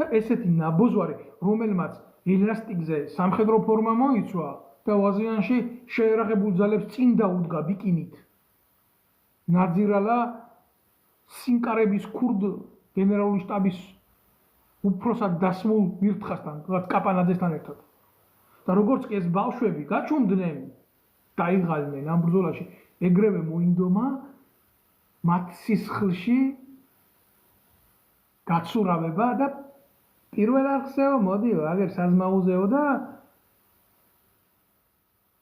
და ესეთი ნაბოზვარი, რომელმაც ელასტიკზე სამხედრო ფორმა მოიცვა და ვაზიანში შეიარაღებულ ძალებს წინ დაუდგა ბიკინით. ნაძირალა სინკარების ქურდ გენერალური შტაბის უფროსად დასმულ ვირთხასთან, კაპანაძესთან ერთად. და როგორც კი ეს ბავშვები გაჩუმდნენ, დაიღალნენ ამ ბრძოლაში, ეგრევე მოინდომა მათ სისხლში გაცურავება და პირველ არხზეო მოდიო, აგერ საზმაუზეო და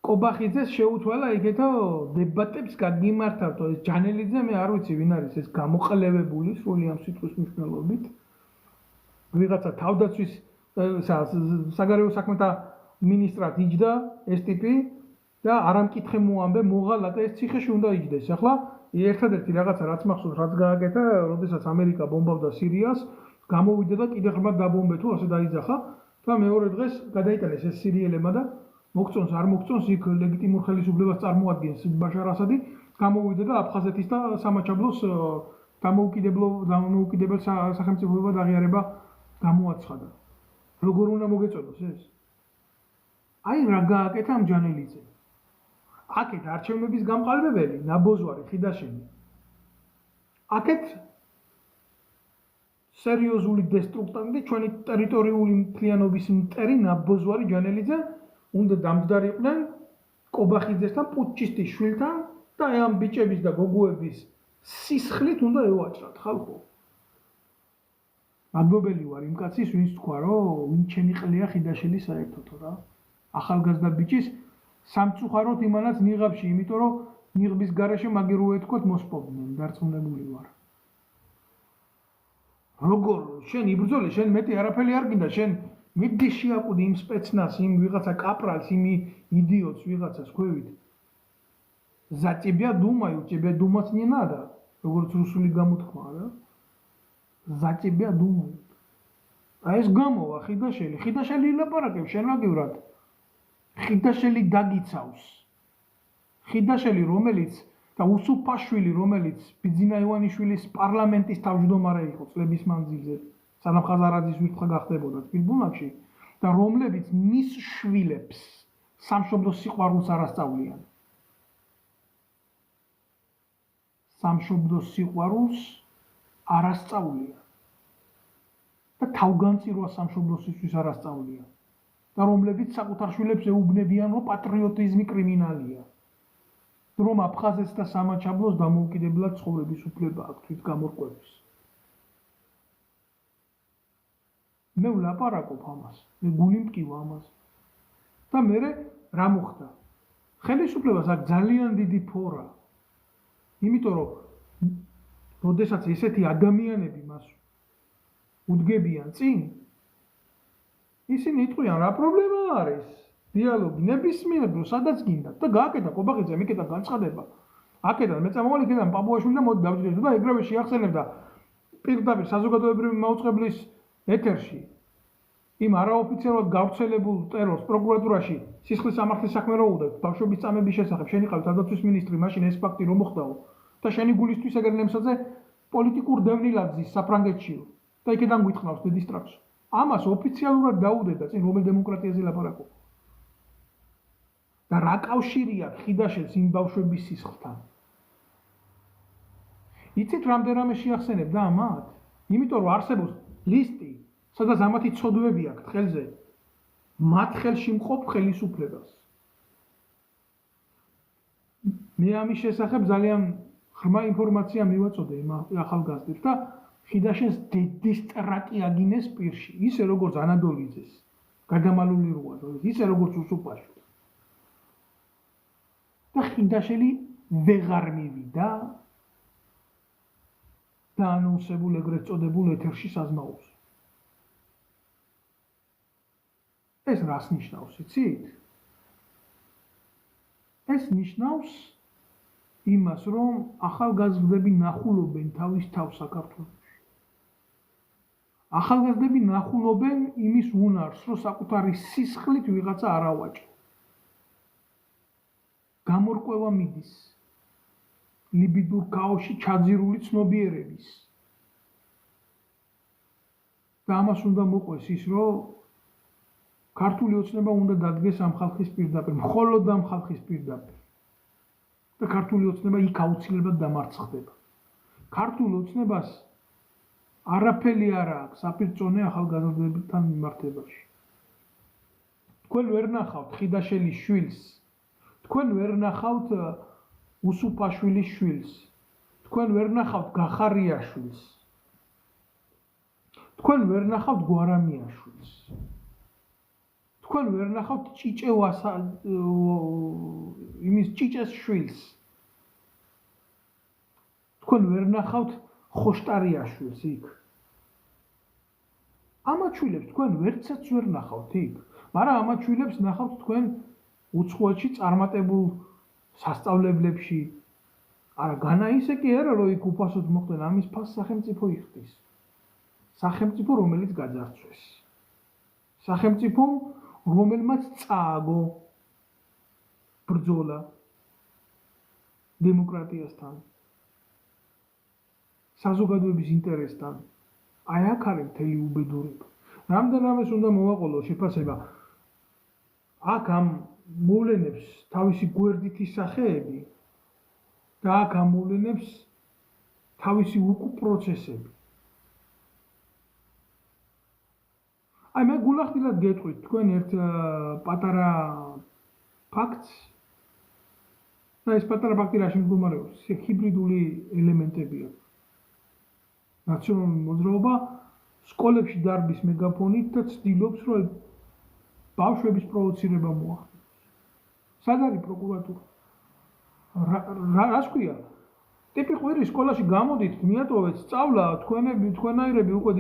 კობახიძეს შეუთვალა იქეთო დებატებს გაგიმართავთო. ეს ჯანელიძე მე არ ვიცი ვინ არის, ეს გამოყლევებული სრული ამ სიტყვის მნიშვნელობით. ვიღაცა თავდაცვის საგარეო საქმეთა მინისტრად იჯდა ეს ტიპი და არამკითხე მოამბე მოღალა და ეს ციხეში უნდა იჯდეს. ახლა ერთადერთი რაღაცა რაც მახსოვს რაც გააკეთა, როდესაც ამერიკა ბომბავდა სირიას, გამოვიდა და კიდე ღრმად დაბომბე თუ ასე დაიძახა და მეორე დღეს გადაიტანეს ეს სირიელებმა და მოგწონს არ მოგწონს იქ ლეგიტიმურ ხელისუფლებას წარმოადგენს ბაშარ ასადი, გამოვიდა და აფხაზეთის და სამაჩაბლოს დამოუკიდებელ სახელმწიფოებად აღიარება გამოაცხადა. როგორ უნდა მოგეწონოს ეს? აი რა გააკეთა ამ ჯანელიძემ. აქეთ არჩევნების გამყალბებელი ნაბოზვარი ხიდაშენი. აქეთ სერიოზული დესტრუქტანტი ჩვენი ტერიტორიული მთლიანობის მტერი ნაბოზვარი ჯანელიძე უნდა დამჯდარიყვნენ კობახიძესთან პუტჩისტის შვილთან და ამ ბიჭების და გოგოების სისხლით უნდა ევაჭრათ ხალხო. მადლობელი ვარ იმ კაცის ვინც თქვა რომ ვინ ჩემი ყლია ხიდაშელი საერთოდ რა. ახალგაზრდა ბიჭის სამწუხაროდ იმანაც ნიღაბში, იმიტომ რომ ნიღბის გარეშე მაგერ უეთქვათ მოსპობდნენ, დარწმუნებული ვარ. როგორ შენ იბრძოლე, შენ მეტი არაფერი არ გინდა, შენ მიდი შეაკუდი იმ სპეცნას, იმ ვიღაცა კაპრალს, იმ იდიოტს ვიღაცას ქვევით. За тебя думаю, тебя думать не надо. როგორც რუსული გამოთქმა რა. За тебя думаю. აი ეს გამოვა ხიდაშელი, ხიდაშელი ილაპარაკებს შენაგივრად. ხიდაშელი დაგიცავს. ხიდაშელი რომელიც და უსუფაშვილი რომელიც ბიძინა ივანიშვილის პარლამენტის თავმჯდომარე იყო წლების მანძილზე, სანამ ხაზარაძის ვირთხა გახდებოდა თბილბუნაკში და რომლებიც მის შვილებს სამშობლოს სიყვარულს არ ასწავლიან. სამშობლოს სიყვარულს არ ასწავლიან. და თავგანწირვას სამშობლოსთვის არ ასწავლიან. და რომლებიც საკუთარ შვილებს ეუბნებიან, რომ პატრიოტიზმი კრიმინალია. რომ აფხაზეთს და სამაჩაბლოს დამოუკიდებლად ცხოვრების უფლება აქვს თვით გამორკვევის. მე ვლაპარაკობ ამას, მე გული მტკივა ამას. და მე რა მოხდა? ხელისუფლებას აქვს ძალიან დიდი ფორა. იმიტომ რომ როდესაც ესეთი ადამიანები მას უდგებიან წინ, ისინი იტყვიან რა პრობლემა არის? დიალოგი ნებისმიერ დროს სადაც გინდა და გააკეთა კობახიძემ იქიდან განცხადება. აქედან მეწამოვალი იქიდან პაპუაშვილი და მოდი დავჭირდეთ და ეგრევე შეახსენებდა პირდაპირ საზოგადოებრივი მაუწყებლის ეთერში იმ არაოფიციალურად გავრცელებულ ტერორს პროკურატურაში სისხლის სამართლის საქმე რო უდევთ ბავშვების წამების შესახებ შენ იყავი თავდაცვის მინისტრი მაშინ ეს ფაქტი რომ მოხდაო და შენი გულისთვის ეგერ ნემსაძე პოლიტიკურ დევნილადზის საფრანგეთშიო და იქიდან გვითხრავს დიდი სტრაქს. ამას ოფიციალურად დაუდედა წინ რომელ დემოკრატიაზე ლაპარაკობ. და რა კავშირია ხიდაშელს იმ ბავშვების სისხლთან? იცით რამდენიმე შეახსენებდა ამათ? იმიტომ რომ არსებობს ლისტი, სადაც ამათი ცოდვები აქვს ხელზე. მათ ხელში მყოფ ხელისუფლებას. მე ამის შესახებ ძალიან ღრმა ინფორმაცია მივაწოდე იმ ახალგაზრდებს და ხიდაშენს დიდი სტრატი აგინეს პირში, ისე როგორც ანადოლიძეს, გადამალული როა, ისე როგორც უსუფაშვილს. და ხიდაშელი ვეღარ მივიდა და ანონსებულ ეგრეთ წოდებულ ეთერში საზნაობს. ეს რას ნიშნავს, იცით? ეს ნიშნავს იმას, რომ ახალგაზრდები ნახულობენ თავის თავს საქართველოში. ახალგაზრდები ნახულობენ იმის უნარს, რომ საკუთარი სისხლით ვიღაცა არ ავაჭრო. გამორკვევა მიდის ლიბიდურ ქაოსში ჩაძირული ცნობიერების. და ამას უნდა მოყვეს ის, რომ ქართული ოცნება უნდა დადგეს ამ ხალხის პირდაპირ, მხოლოდ ამ ხალხის პირდაპირ. და ქართული ოცნება იქ აუცილებლად დამარცხდება. ქართულ ოცნებას არაფერი არ აქვს საპირწონე ახალგაზრდებთან მიმართებაში. თქვენ ვერ ნახავთ ხიდაშელის შვილს, თქვენ ვერ ნახავთ უსუფაშვილის შვილს, თქვენ ვერ ნახავთ გახარიაშვილს, თქვენ ვერ ნახავთ გვარამიაშვილს, თქვენ ვერ ნახავთ იმის ჭიჭეს შვილს, თქვენ ვერ ნახავთ ხოშტარიაშვილს იქ. ამათ შვილებს თქვენ ვერცაც ვერ ნახავთ იქ, მაგრამ ამათ შვილებს ნახავთ თქვენ უცხოეთში წარმატებულ სასწავლებლებში, არა, განა ისე კი არა, რომ იქ უფასოდ მოხდნენ, ამის ფასს სახელმწიფო იხდის. სახელმწიფო, რომელიც გაძარცვეს. სახელმწიფო, რომელმაც წააგო ბრძოლა დემოკრატიასთან, საზოგადოების ინტერესთან. აი აქ არის მთელი უბედურება. რამდენადაც უნდა მოვაყოლო შეფასება. აქ ამ მოვლენებს თავისი გვერდითი სახეები და აქ ამ მოვლენებს თავისი უკუ პროცესები. აი მე გულახდილად გეტყვით თქვენ ერთ პატარა ფაქტს და ეს პატარა ფაქტი რაში მდგომარეობს? ჰიბრიდული ელემენტები აქვს. ნაციონალური მოძრაობა სკოლებში დარბის მეგაფონით და ცდილობს, რომ ბავშვების პროვოცირება მოახდინოს. სად არის პროკურატურა? რას ქვია? ტიპი ყვირი სკოლაში გამოდით, მიატოვეთ სწავლა, თქვენაირები უკვე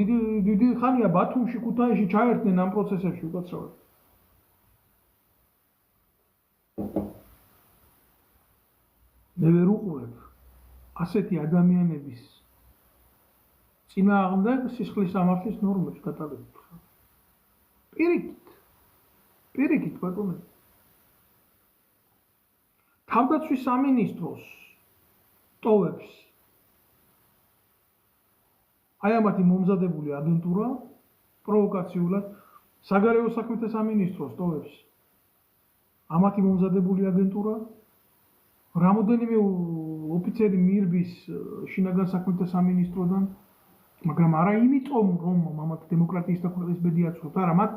დიდი ხანია ბათუმში, ქუთაისში ჩაერთნენ ამ პროცესებში უკაცრავად. მე ვერ უყურებ ასეთი ადამიანების წინააღმდეგ სისხლის სამართლის ნორმებს გატარებით. პირიქით, ბატონო. თავდაცვის სამინისტროს ტოვებს აი ამათი მომზადებული აგენტურა პროვოკაციულად, საგარეო საქმეთა სამინისტროს ტოვებს ამათი მომზადებული აგენტურა, რამოდენიმე ოფიცერი მიირბის შინაგან საქმეთა სამინისტროდან, მაგრამ არა იმიტომ, რომ ამათ დემოკრატიის და ქვეყნის ბედი აცხოვროთ, არა, მათ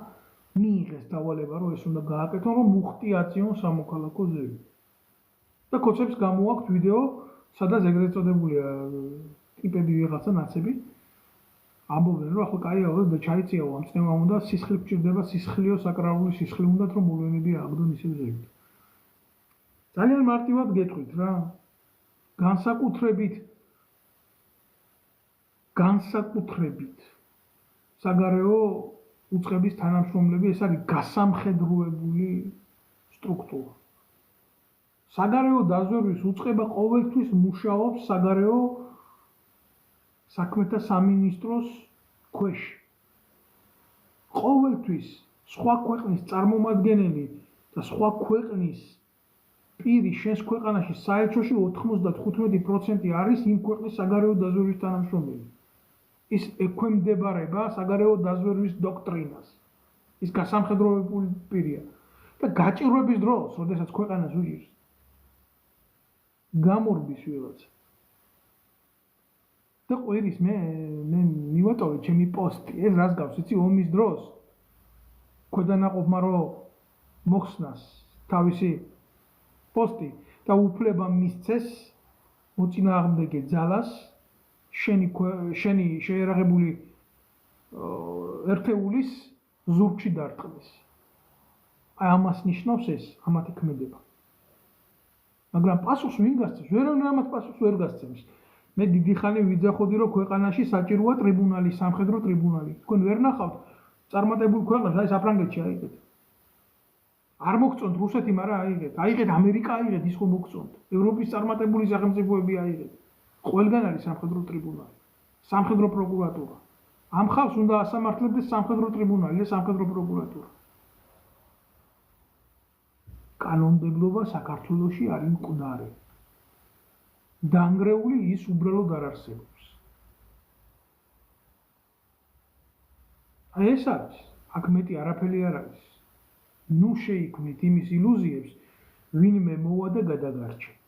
მიიღეს დავალება, რომ ეს უნდა გააკეთონ, რომ მუხტიაციონ სამოქალაქო ზევი. და კოცებს გამოაქვთ ვიდეო, სადაც ეგრეთ წოდებულია ტიპები ვიღაცა ნაცები. ამბობენ, რომ ახლა კაია, და ჩაიწიაო ამ წნევამ უნდა სისხლი გჭირდება, სისხლიო საკრალური სისხლი უნდათ, რომ მოვლენები ააგდონ ისევ ზევით. ძალიან მარტივად გეტყვით რა. განსაკუთრებით საგარეო უწყების თანამშრომლები, ეს არის გასამხედროებული სტრუქტურა. საგარეო დაზვერვის უწყება ყოველთვის მუშაობს საგარეო საქმეთა სამინისტროს ქვეშ. ყოველთვის სხვა ქვეყნის წარმომადგენელი და სხვა ქვეყნის პირი შენს ქვეყანაში საელჩოში 95% არის იმ ქვეყნის საგარეო დაზვერვის თანამშრომელი. ის ექვემდებარება საგარეო დაზვერვის დოქტრინას. ის გასამხედროებული პირია. და გაჭირვების დროს, როდესაც ქვეყანას უჭირს, გამორბის ვიღაცა. და ყვირის მე მივატოვე ჩემი პოსტი, ეს რას გავს, იცი, ომის დროს ქვედანაყოფმა რომ მოხსნას თავისი პოსტი და უფლება მისცეს მოწინააღმდეგე ძალას შენი შეერაღებული ერთეულის ზურგში დარტყმის. აი ამას ნიშნავს ეს ამათი ქმედება. მაგრამ პასუხს ვინ გასცემს? ვერავინ ამათ პასუხს ვერ გასცემს. მე დიდი ხანი ვიძახოდი, რომ ქვეყანაში საჭიროა ტრიბუნალი, სამხედრო ტრიბუნალი. თქვენ ვერ ნახავთ წარმატებულ ქვეყანას, აი საფრანგეთში აიღეთ. არ მოგწონთ რუსეთი, მაგრამ აიღეთ ამერიკა, აიღეთ ის ხო მოგწონთ. ევროპის წარმატებული სახელმწიფოები აიღეთ. ყველგან არის სამხედრო ტრიბუნალი, სამხედრო პროკურატურა. ამ ხალხს უნდა ასამართლებდეს სამხედრო ტრიბუნალი და სამხედრო პროკურატურა. კანონმდებლობა საქართველოში არის მკვდარი. დანგრეული ის უბრალოდ არ არსებობს. აი ეს არის, აქ მეტი არაფერი არ არის. ნუ შეიქმნით იმის ილუზიებს, ვინმე მოვა და გადაგარჩენთ.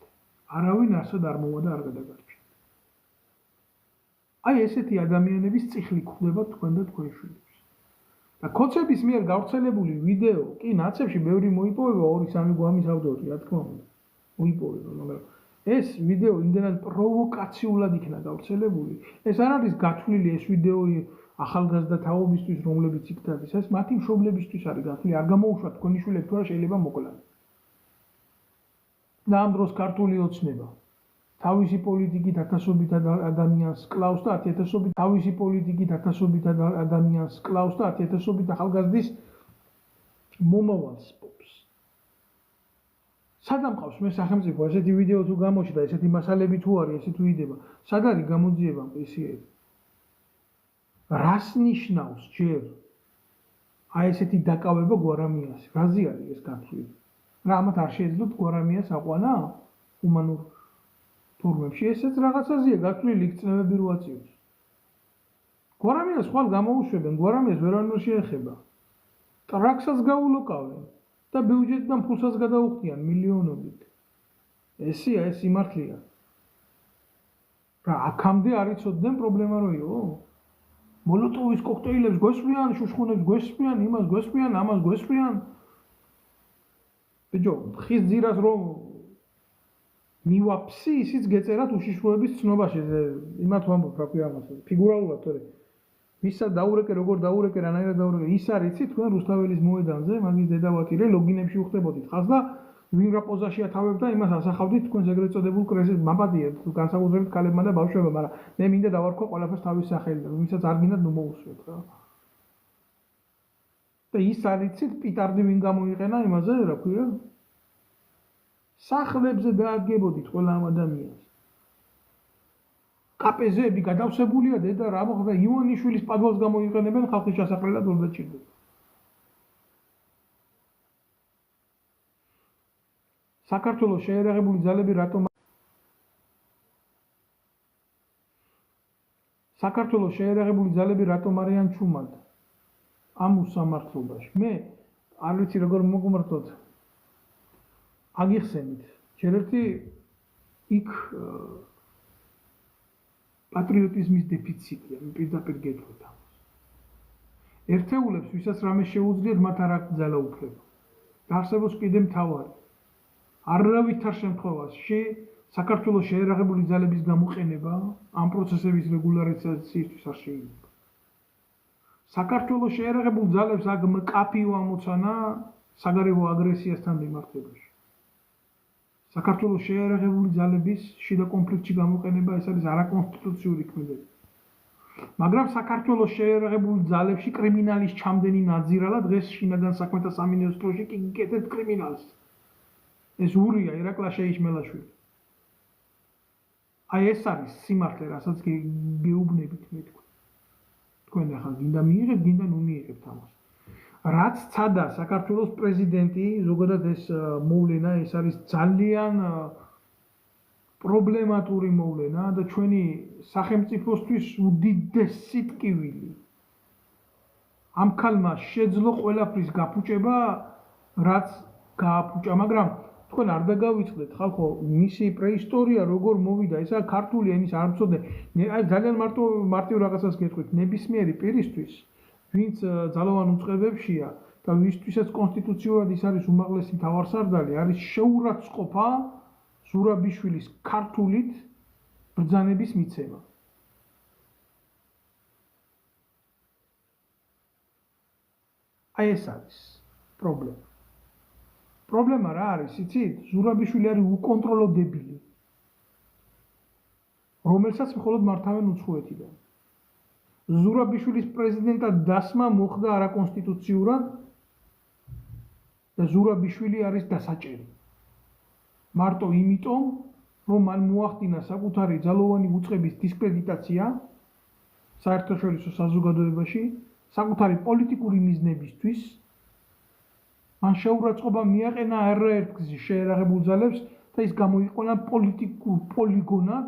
არავინ არსად არ მოვა და არ გადაგარჩენთ. აი ესეთი ადამიანების წიხლი გვხვდება თქვენ და თქვენ შვილებს. და კოცების მიერ გავრცელებული ვიდეო, კი ნაცებში ბევრი მოიპოვება 2-3 გვამის ავტორი, რა თქმა უნდა. მოიპოვება, მაგრამ ეს ვიდეო იმდენად პროვოკაციულად იქნა გავრცელებული. ეს არ არის გათვლილი ეს ვიდეო ახალგაზრდა თაობისთვის, რომლებიც იქ დადის, ეს მათი მშობლებისთვის არის გათვლილი, არ გამოუშვათ თქვენი შვილები თუ რა შეიძლება მოკლან. და ამ დროს ქართული ოცნება თავისი პოლიტიკით ათასობით ადამიანს კლავს და 10,000 თავისი პოლიტიკით ათასობით ადამიანს კლავს და 10,000 ახალგაზრდის მომავალს პოპს. სადამ ყავს მე სახელმწიფო ესეთი ვიდეო თუ გამოჩნდა, ესეთი მასალები თუ არის, ესე თუ იდება, სად არის გამოძიება მყისიერი? რას ნიშნავს ჯერ აი ესეთი დაკავება გვარამიას? რაზე არის ეს გათვლილი? რა ამათ არ შეეძლოთ გვარამიას აყვანა ჰუმანურ ფორმებში? ესეც რაღაცაზეა გათვლილი, იქ წნევები რო აწიოს. გვარამიას ხვალ გამოუშვებენ, გვარამიას ვერავინ არ შეეხება. ტრაქსაც გაულოკავენ და ბიუჯეტიდან ფულსაც გადაუხდიან მილიონობით. ესეა, ეს სიმართლეა. რა აქამდე არ იცოდნენ პრობლემა რო იყო? მოლოტოვის კოქტეილებს გვესვიან, შუშხუნებს გვესვიან, იმას გვესვიან, ამას გვესვიან. ბიჭო, ხის ძირას რომ მივაფსი, ისიც გეწერათ უშიშროების ცნობაში. იმათ ვამბობ, რა ქვია ამას, ფიგურალურად თორე. ვისა დაურეკე, როგორ დაურეკე, რანაირად დაურეკე. ის არ იცით თქვენ რუსთაველის მოედანზე, მაგის დედავატირე ლოგინებში უხდებოდით ხაზ და ვინ რა პოზაში ათავებდა, იმას ასახავდით თქვენს ეგრეთ წოდებულ კრეზის მაპატია, განსაკუთრებით ქალებმა და ბავშვებმა, მაგრამ მე მინდა დავარქვა ყველაფერს თავის სახელიდან, ვისაც არ გინდათ ნუ მოусვეთ რა. და ის არ იცით პიტარდი ვინ გამოიყენა იმაზე, რა ქვია? სახლებზე დაადგებოდით ყველა ამ ადამიანს. კაპეზები გადავსებულია დედა რა მოხდა ივანიშვილის პადვალს გამოიყენებენ ხალხის ჩასაყრელად ვერ დაჭირდება. საქართველოს შეერაღებული ძალები რატომ საქართველოს შეერაღებული ძალები რატომ არიან ჩუმად ამ უსამართლობაში? მე არ ვიცი როგორ მოგმართოთ. აგიხსენით, ჯერ ერთი იქ პატრიოტიზმის დეფიციტია, მე პირდაპირ გეტყვით ამას. ერთეულებს, ვისაც რამე შეუძლიათ, მათ არ აქვთ ძალაუფლება. დაარსებობს კიდე მთავარი. არავითარ შემთხვევაში საქართველოს შეერაღებული ძალების გამოყენება ამ პროცესების რეგულარიზაციისთვის არ შეიძლება. საქართველოს შეერაღებულ ძალებს აქ მკაფიო ამოცანა საგარეო აგრესიასთან მიმართებაში. საქართველოს შეერაღებული ძალების შიდა კონფლიქტში გამოყენება ეს არის არაკონსტიტუციური ქმედება. მაგრამ საქართველოს შეერაღებული ძალებში კრიმინალის ჩამდენი ნაძირალა დღეს შინაგან საქმეთა სამინისტროში კი გიკეთებთ კრიმინალს. ეს ურია ირაკლი შეიჩმელაშვილი. აი ეს არის სიმართლე, რასაც გეუბნებით მე თქვენ. თქვენ ახლა გინდა მიიღებთ, გინდა ნუ მიიღებთ ამას. რაც ცადა საქართველოს პრეზიდენტი, ზოგადად ეს მოვლენა, ეს არის ძალიან პრობლემატური მოვლენა და ჩვენი სახელმწიფოსთვის უდიდესი ტკივილი. ამ ქალმა შეძლო ყველაფრის გაფუჭება, რაც გააფუჭა, მაგრამ თქვენ არ დაგავიწყდეთ ხალხო, მისი პრეისტორია როგორ მოვიდა, ესა ქართული ენის არ მწოდე. აი ძალიან მარტივ რაღაცას გეტყვით, ნებისმიერი პირისთვის, ვინც ძალოვან უწყებებშია და ვისთვისაც კონსტიტუციურად ის არის უმაღლესი მთავარსარდალი, არის შეურაცხყოფა ზურაბიშვილის ქართულით ბრძანების მიცემა. აი ეს არის პრობლემა. პრობლემა რა არის, იცით? ზურაბიშვილი არის უკონტროლო დებილი, რომელსაც მხოლოდ მართავენ უცხოეთიდან. ზურაბიშვილის პრეზიდენტად დასმა მოხდა არაკონსტიტუციურად და ზურაბიშვილი არის დასაჭერი. მარტო იმიტომ, რომ მან მოახდინა საკუთარი ძალოვანი უწყების დისკრედიტაცია საერთაშორისო საზოგადოებაში, საკუთარი პოლიტიკური მიზნებისთვის. მან შეურაცხყოფა მიაყენა არაერთ გზის შეერაღებულ ძალებს და ის გამოიყენა პოლიტიკურ პოლიგონად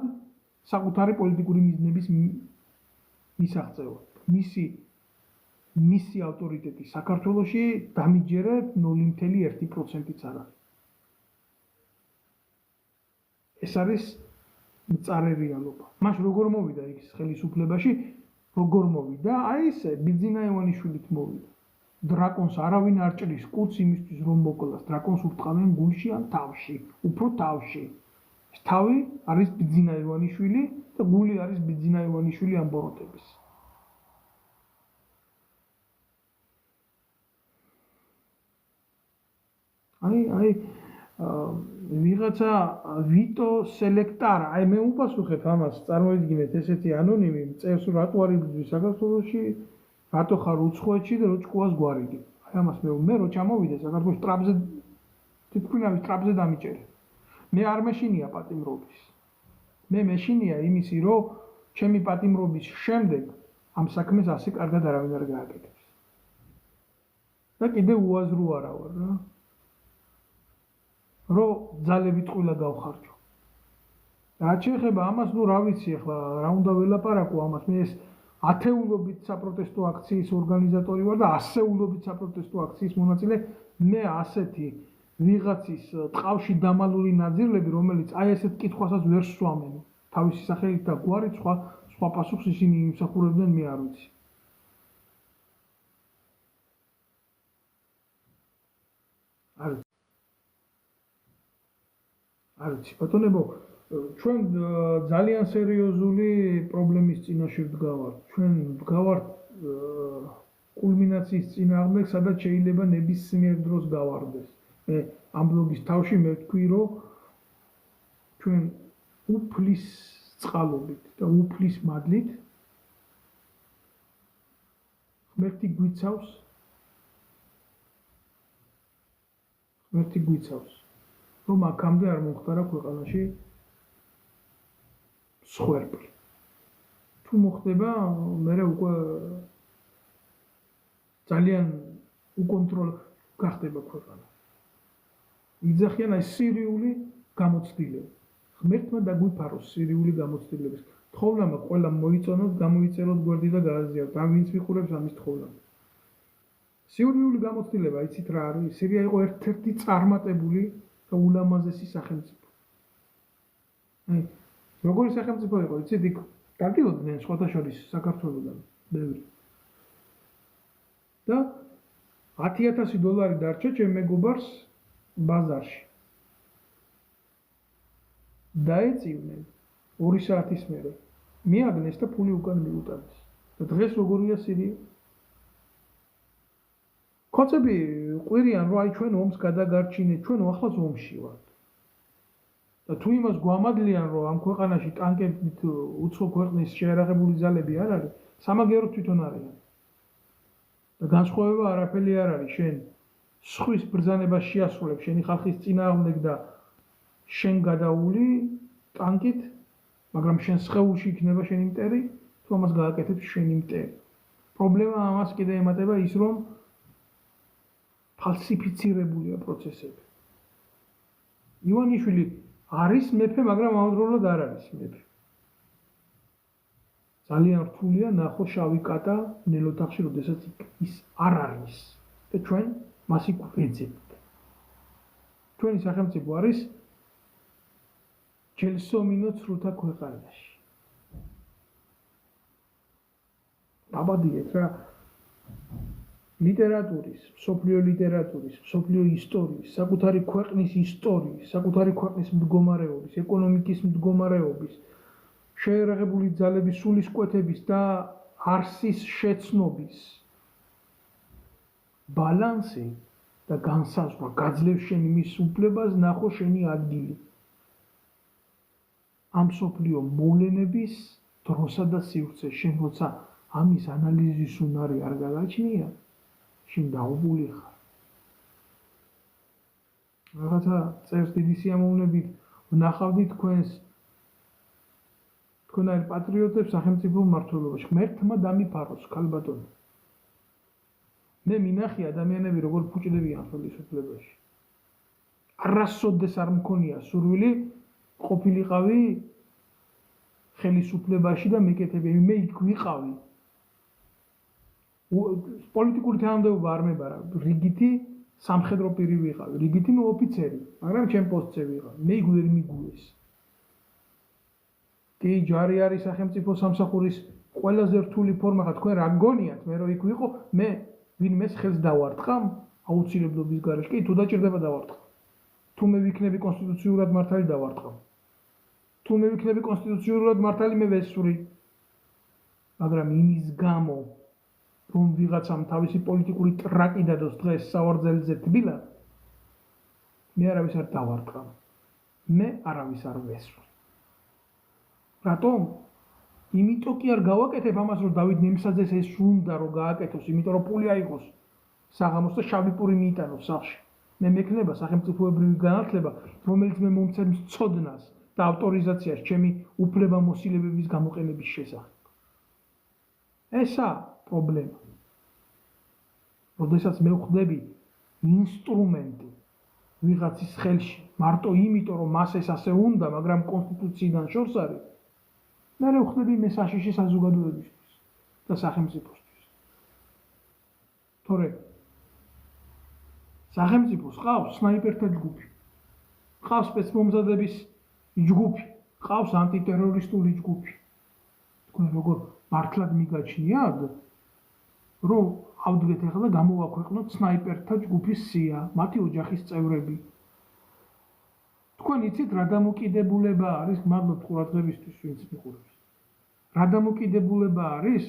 საკუთარი პოლიტიკური მიზნების მისაღწევად. მისი ავტორიტეტი საქართველოში დამიჯერეთ 0.1%-იც არ არის. ეს არის მწარე რეალობა. მას როგორ მოვიდა ის ხელისუფლებაში, როგორ მოვიდა? აი ესე ბიძინა ივანიშვილით მოვიდა. დრაკონს არავინ არ ჭრის კუც იმისთვის რომ მოკლას. დრაკონს ურტყამენ გულში ან თავში, უფრო თავში. ეს თავი არის ბიძინა ივანიშვილი და გული არის ბიძინა ივანიშვილი ამ ბოროტების. აი ვიღაცა ვიტო სელექტარა, აი მე უპასუხებ ამას, წარმოიდგინეთ ესეთი ანონიმი წევს რატო არ იბრძვის საქართველოში, რატო ხარ უცხოეთში და რო ჭკუას გვარიდი. აი ამას მე რო ჩამოვიდე საქართველოს ტრაპზე თვითმფრინავის ტრაპზე დამიჭერე. მე არ მეშინია პატიმრობის. მე მეშინია იმისი, რომ ჩემი პატიმრობის შემდეგ ამ საქმეს ასე კარგად არავინ არ გააკეთებს. და კიდე უაზრო არა ვარ რა. რომ ძალებით ყველა გავხარჯო. რაც შეეხება ამას, ნუ რა ვიცი ახლა რა უნდა ველაპარაკო ამას, მე ეს ათეულობით საპროტესტო აქციის ორგანიზატორი ვარ და ასეულობით საპროტესტო აქციის მონაწილე, მე ასეთი ვიღაცის ტყავში დამალული ნაძირლები, რომელიც აი ესეთ კითხვასაც ვერ სვამენ. თავისი სახელით და გვარით სხვა პასუხს ისინი იმსახურებდნენ, მე არ ვიცი. არ ვიცი, ბატონებო, ჩვენ ძალიან სერიოზული პრობლემის წინაშე ვდგავართ. ჩვენ ვდგავართ კულმინაციის წინააღმდეგ, სადაც შეიძლება ნებისმიერ დროს გავარდეს. მე ამ ბლოგის თავში მე ვთქვი, რომ ჩვენ უფლის წყალობით და უფლის მადლით ღმერთი გვიცავს, რომ აქამდე არ მომხდარა ქვეყანაში მსხვერპლი. თუ მოხდება, მე უკვე ძალიან უკონტროლო გახდება ქვეყანა. იძახიან აი სირიული გამოცდილება. ღმერთმა დაგვიფაროს სირიული გამოცდილების. თხოვნა ყველა მოიწონოთ, გამოიწეროთ გვერდი და გააზიაროთ. და ვინც მიხურებს ამის თხოვნა. სირიული გამოცდილება, იცით რა არის? სირია იყო ერთ-ერთი წარმატებული და ულამაზესი სახელმწიფო. აი, როგორი სახელმწიფო იყო, იცით, იქ დადიოდნენ სხვათა შორის საქართველოსთან ბევრი. და $10,000 დარჩა ჩემ მეგობარს ბაზარში. დაეწივნენ 2 საათის მერე. მიაგნეს და ფული უკან მიუტანეს. და დღეს როგორია სირია? კოცები ყვირიან, რომ აი ჩვენ ომს გადაგარჩინეთ, ჩვენ ახლა ომში ვართ. და თუ იმას გვამადლიან, რომ ამ ქვეყანაში ტანკებით უცხო ქვეყნის შეიარაღებული ძალები არ არის, სამაგიეროდ თვითონ არიან. და განსხვავება არაფერი არ არის, შენ სხვის ბრძანებას შეასრულებ შენი ხალხის წინააღმდეგ და შენ გადაული ტანკით, მაგრამ შენ სხეულში იქნება შენი მტერი, თუ ამას გააკეთებს შენი მტერი. პრობლემა ამას კიდე ემატება ის, რომ ფალსიფიცირებულია პროცესები. ივანიშვილი არის მეფე, მაგრამ ამავდროულად არ არის მეფე. ძალიან რთულია ნახო შავი კატა ნელოთახში, როდესაც ის არ არის და ჩვენ მას იქ ვეძებთ. ჩვენი სახელმწიფო არის ჯელსომინო ცრუთა ქვეყანაში. აბადიეთ რა ლიტერატურის, მსოფლიო ლიტერატურის, მსოფლიო ისტორიის, საკუთარი ქვეყნის ისტორიის, საკუთარი ქვეყნის მდგომარეობის, ეკონომიკის მდგომარეობის, შეიარაღებული ძალების სულისკვეთების და არსის შეცნობის ბალანსი და განსაზღვრა გაძლევს შენი მის უფლებას, ნახო შენი ადგილი. ამ მსოფლიო მოვლენების დროსა და სივრცე, შენ როცა ამის ანალიზის უნარი არ გაგაჩნია, შენ დაუბული ხარ. რაღაცა წერს დიდი სიამოვნებით, ვნახავდი თქვენს თქვენაირ პატრიოტებს სახელმწიფო მმართველობაში. ღმერთმა დამიფაროს, ქალბატონო. მე მინახი ადამიანები როგორ ფუჭდებიან ხელისუფლებაში. არასოდეს არ მქონია სურვილი ყოფილიყავი ხელისუფლებაში და მეკეთები. მე იქ ვიყავი. პოლიტიკური თანამდებობა არ მებარა, რიგითი სამხედრო პირი ვიყავი, რიგითი ოფიცერი, მაგრამ ჩემ პოსტზე ვიყავი. მე იქ ვერ მიგულეს. კი, ჯარი არის სახელმწიფო სამსახურის ყველაზე რთული ფორმა, ხა თქვენ რა გგონიათ, მე რომ იქ ვიყო, მე ვინმეს ხელს დავარტყამ აუცილებლობის გარეშე. კი, თუ დაჭირდება დავარტყამ. თუ მე ვიქნები კონსტიტუციურად მართალი დავარტყამ. თუ მე ვიქნები კონსტიტუციურად მართალი მე ვესვრი. მაგრამ იმის გამო რომ ვიღაცამ თავისი პოლიტიკური ტრაკი დადოს დღეს სავარძელზე თბილა, მე არავის არ დავარტყამ. მე არავის არ ვესვრი. რატომ? იმიტომ კი არ გავაკეთებ ამას, რომ დავით ნემსაძეს ეს უნდა რომ გააკეთოს, იმიტომ რომ პული აიღოს საღამოს და შავი პური მიიტანოს სახლში. მე მექნება სახელმწიფოებრივი განათლება, რომელიც მე მომცემს ცოდნას და ავტორიზაციას ჩემი უფლებამოსილებების გამოყენების შესახებ. ესა პრობლემა. როდესაც მე ვხვდები ინსტრუმენტი ვიღაცის ხელში, მარტო იმიტომ, რომ მას ეს ასე უნდა, მაგრამ კონსტიტუციიდან შორს არის, მე ვხვდები მე საშიში საზოგადოებისთვის და სახელმწიფოსთვის. თორე სახელმწიფოს ყავს სნაიპერთა ჯგუფი, ყავს სპეცმომზადების ჯგუფი, ყავს ანტიტერორისტული ჯგუფი. თქვენ როგორ მართლად მიგაჩნიათ, რომ ავდგეთ ახლა გამოვაქვეყნოთ სნაიპერთა ჯგუფის სია, მათი ოჯახის წევრები. თქვენ იცით რა დამოკიდებულება არის, მადლობთ ყურადღებისთვის, ვინც მიყურებს. რა დამოკიდებულება არის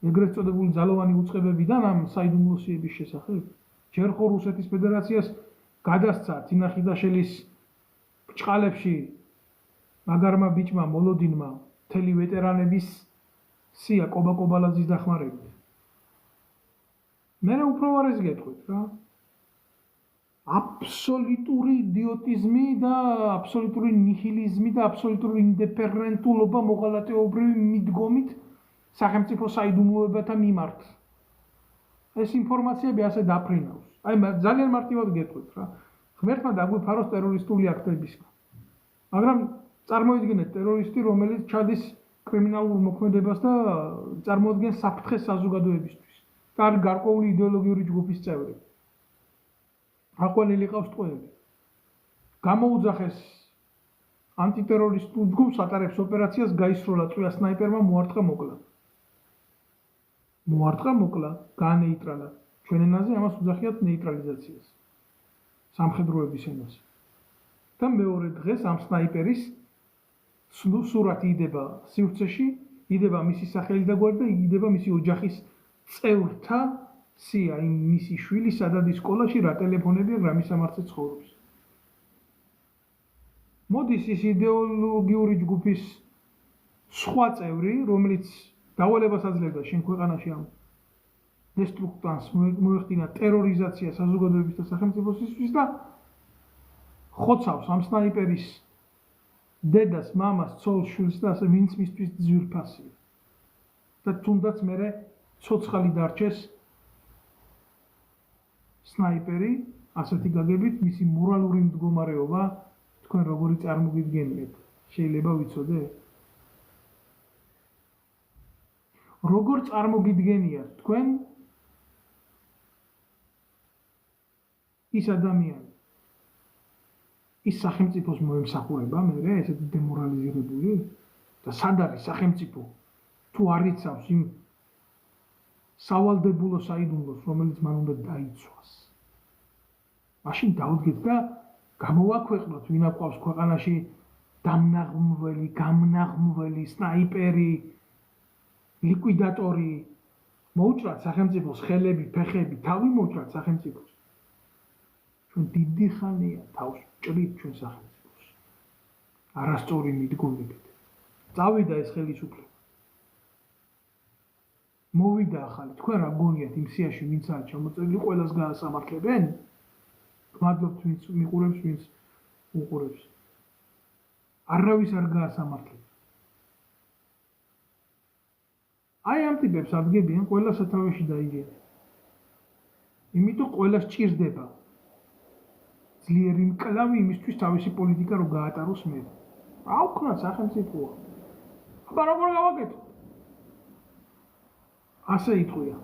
ეგრეთ წოდებული ძალოვანი უწყებებიდან ამ საიდუმლოსიების შესახებ? ჯერ ხო რუსეთის ფედერაციას გადასცა თინა ხიდაშელის ბრჭყალებში მაგარმა ბიჭმა მოლოდინმა მთელი ვეტერანების სია კობა-კობალაძის დახმარებით. მე უფრო ვარეს გეტყვით რა. აბსოლუტური იდიოტიზმი და აბსოლუტური ნიჰილიზმი და აბსოლუტური ინდიფერენტულობა მოღალატეობრივი მიდგომით სახელმწიფო საიდუმლოებათა მიმართ. ეს ინფორმაციები ასე დაფრინავს. აი ძალიან მარტივად გეტყვით რა. ღმერთმა დაგვიფაროს ტერორისტული აქტებისგან. მაგრამ წარმოიდგინეთ ტერორისტი, რომელიც ჩადის კრიმინალურ მოქმედებას და წარმოადგენს საფრთხეს საზოგადოებისთვის. და არის გარკვეული იდეოლოგიური ჯგუფის წევრი. აყვანილი ყავს ტყვეები. გამოუძახეს ანტიტერორისტულ ჯგუფს ატარებს ოპერაციას, გაისროლა წვია სნაიპერმა, მოარტყა მოკლა. გაანეიტრალა. ჩვენ ენაზე ამას უძახიათ ნეიტრალიზაციას. სამხედროების ენაზე. და მეორე დღეს ამ სნაიპერის სურათი იდება სივრცეში, იდება მისი სახელი და გვარი და იდება მისი ოჯახის წევრთა სია, იმ მისი შვილი სადად ის სკოლაში, რა ტელეფონებია, რა მისამართზე ცხოვრობს. მოდის ის იდეოლოგიური ჯგუფის სხვა წევრი, რომელიც დავალებას აძლევდა შენ ქვეყანაში ამ დესტრუქტანს მოეხდინა ტერორიზაცია საზოგადოების და სახელმწიფოსთვის და ხოცავს ამ სნაიპერის დედას, მამას, ცოლს, შვილს და ასე ვინც მისთვის ძვირფასია. და თუნდაც მერე ცოცხალი დარჩეს სნაიპერი, ასეთი გაგებით მისი მორალური მდგომარეობა თქვენ როგორი წარმოგიდგენიათ? შეიძლება ვიცოდე? როგორ წარმოგიდგენიათ თქვენ ის ადამიანი? ის სახელმწიფოს მოემსახურება მერე ესეთი დემორალიზირებული და სად არის სახელმწიფო თუ არ იცავს იმ სავალდებულო საიდუმლოს, რომელიც მან უნდა დაიცვას. მაშინ დავდგეთ და გამოვაქვეყნოთ, ვინ აყვავს ქვეყანაში გამნაღმველი, სნაიპერი, ლიკვიდატორი, მოუჭრათ სახელმწიფოს ხელები, ფეხები, თავი მოუჭრათ სახელმწიფოს. ჩვენ დიდი ხანია თავს ჭრით ჩვენ სახელმწიფოს. არასწორი მიდგომებით. წავიდა ეს ხელისუფლება. მოვიდა ახალი, თქვენ რა გონიათ იმ სიაში ვინც არის ჩამოწერილი, ყველას გაასამართლებენ? მადლობთ ვინც მიყურებს, ვინც უყურებს. არავის არ გაასამართლებს. აი ამ ტიპებს ადგებიან ყველა სათავეში დაიგებენ. იმიტომ ყველა სჭირდება ძლიერი მკლავი იმისთვის თავისი პოლიტიკა რო გაატაროს მე. რა ვქნათ სახელმწიფოა. აბა როგორ გავაკეთო? ასე იტყვია.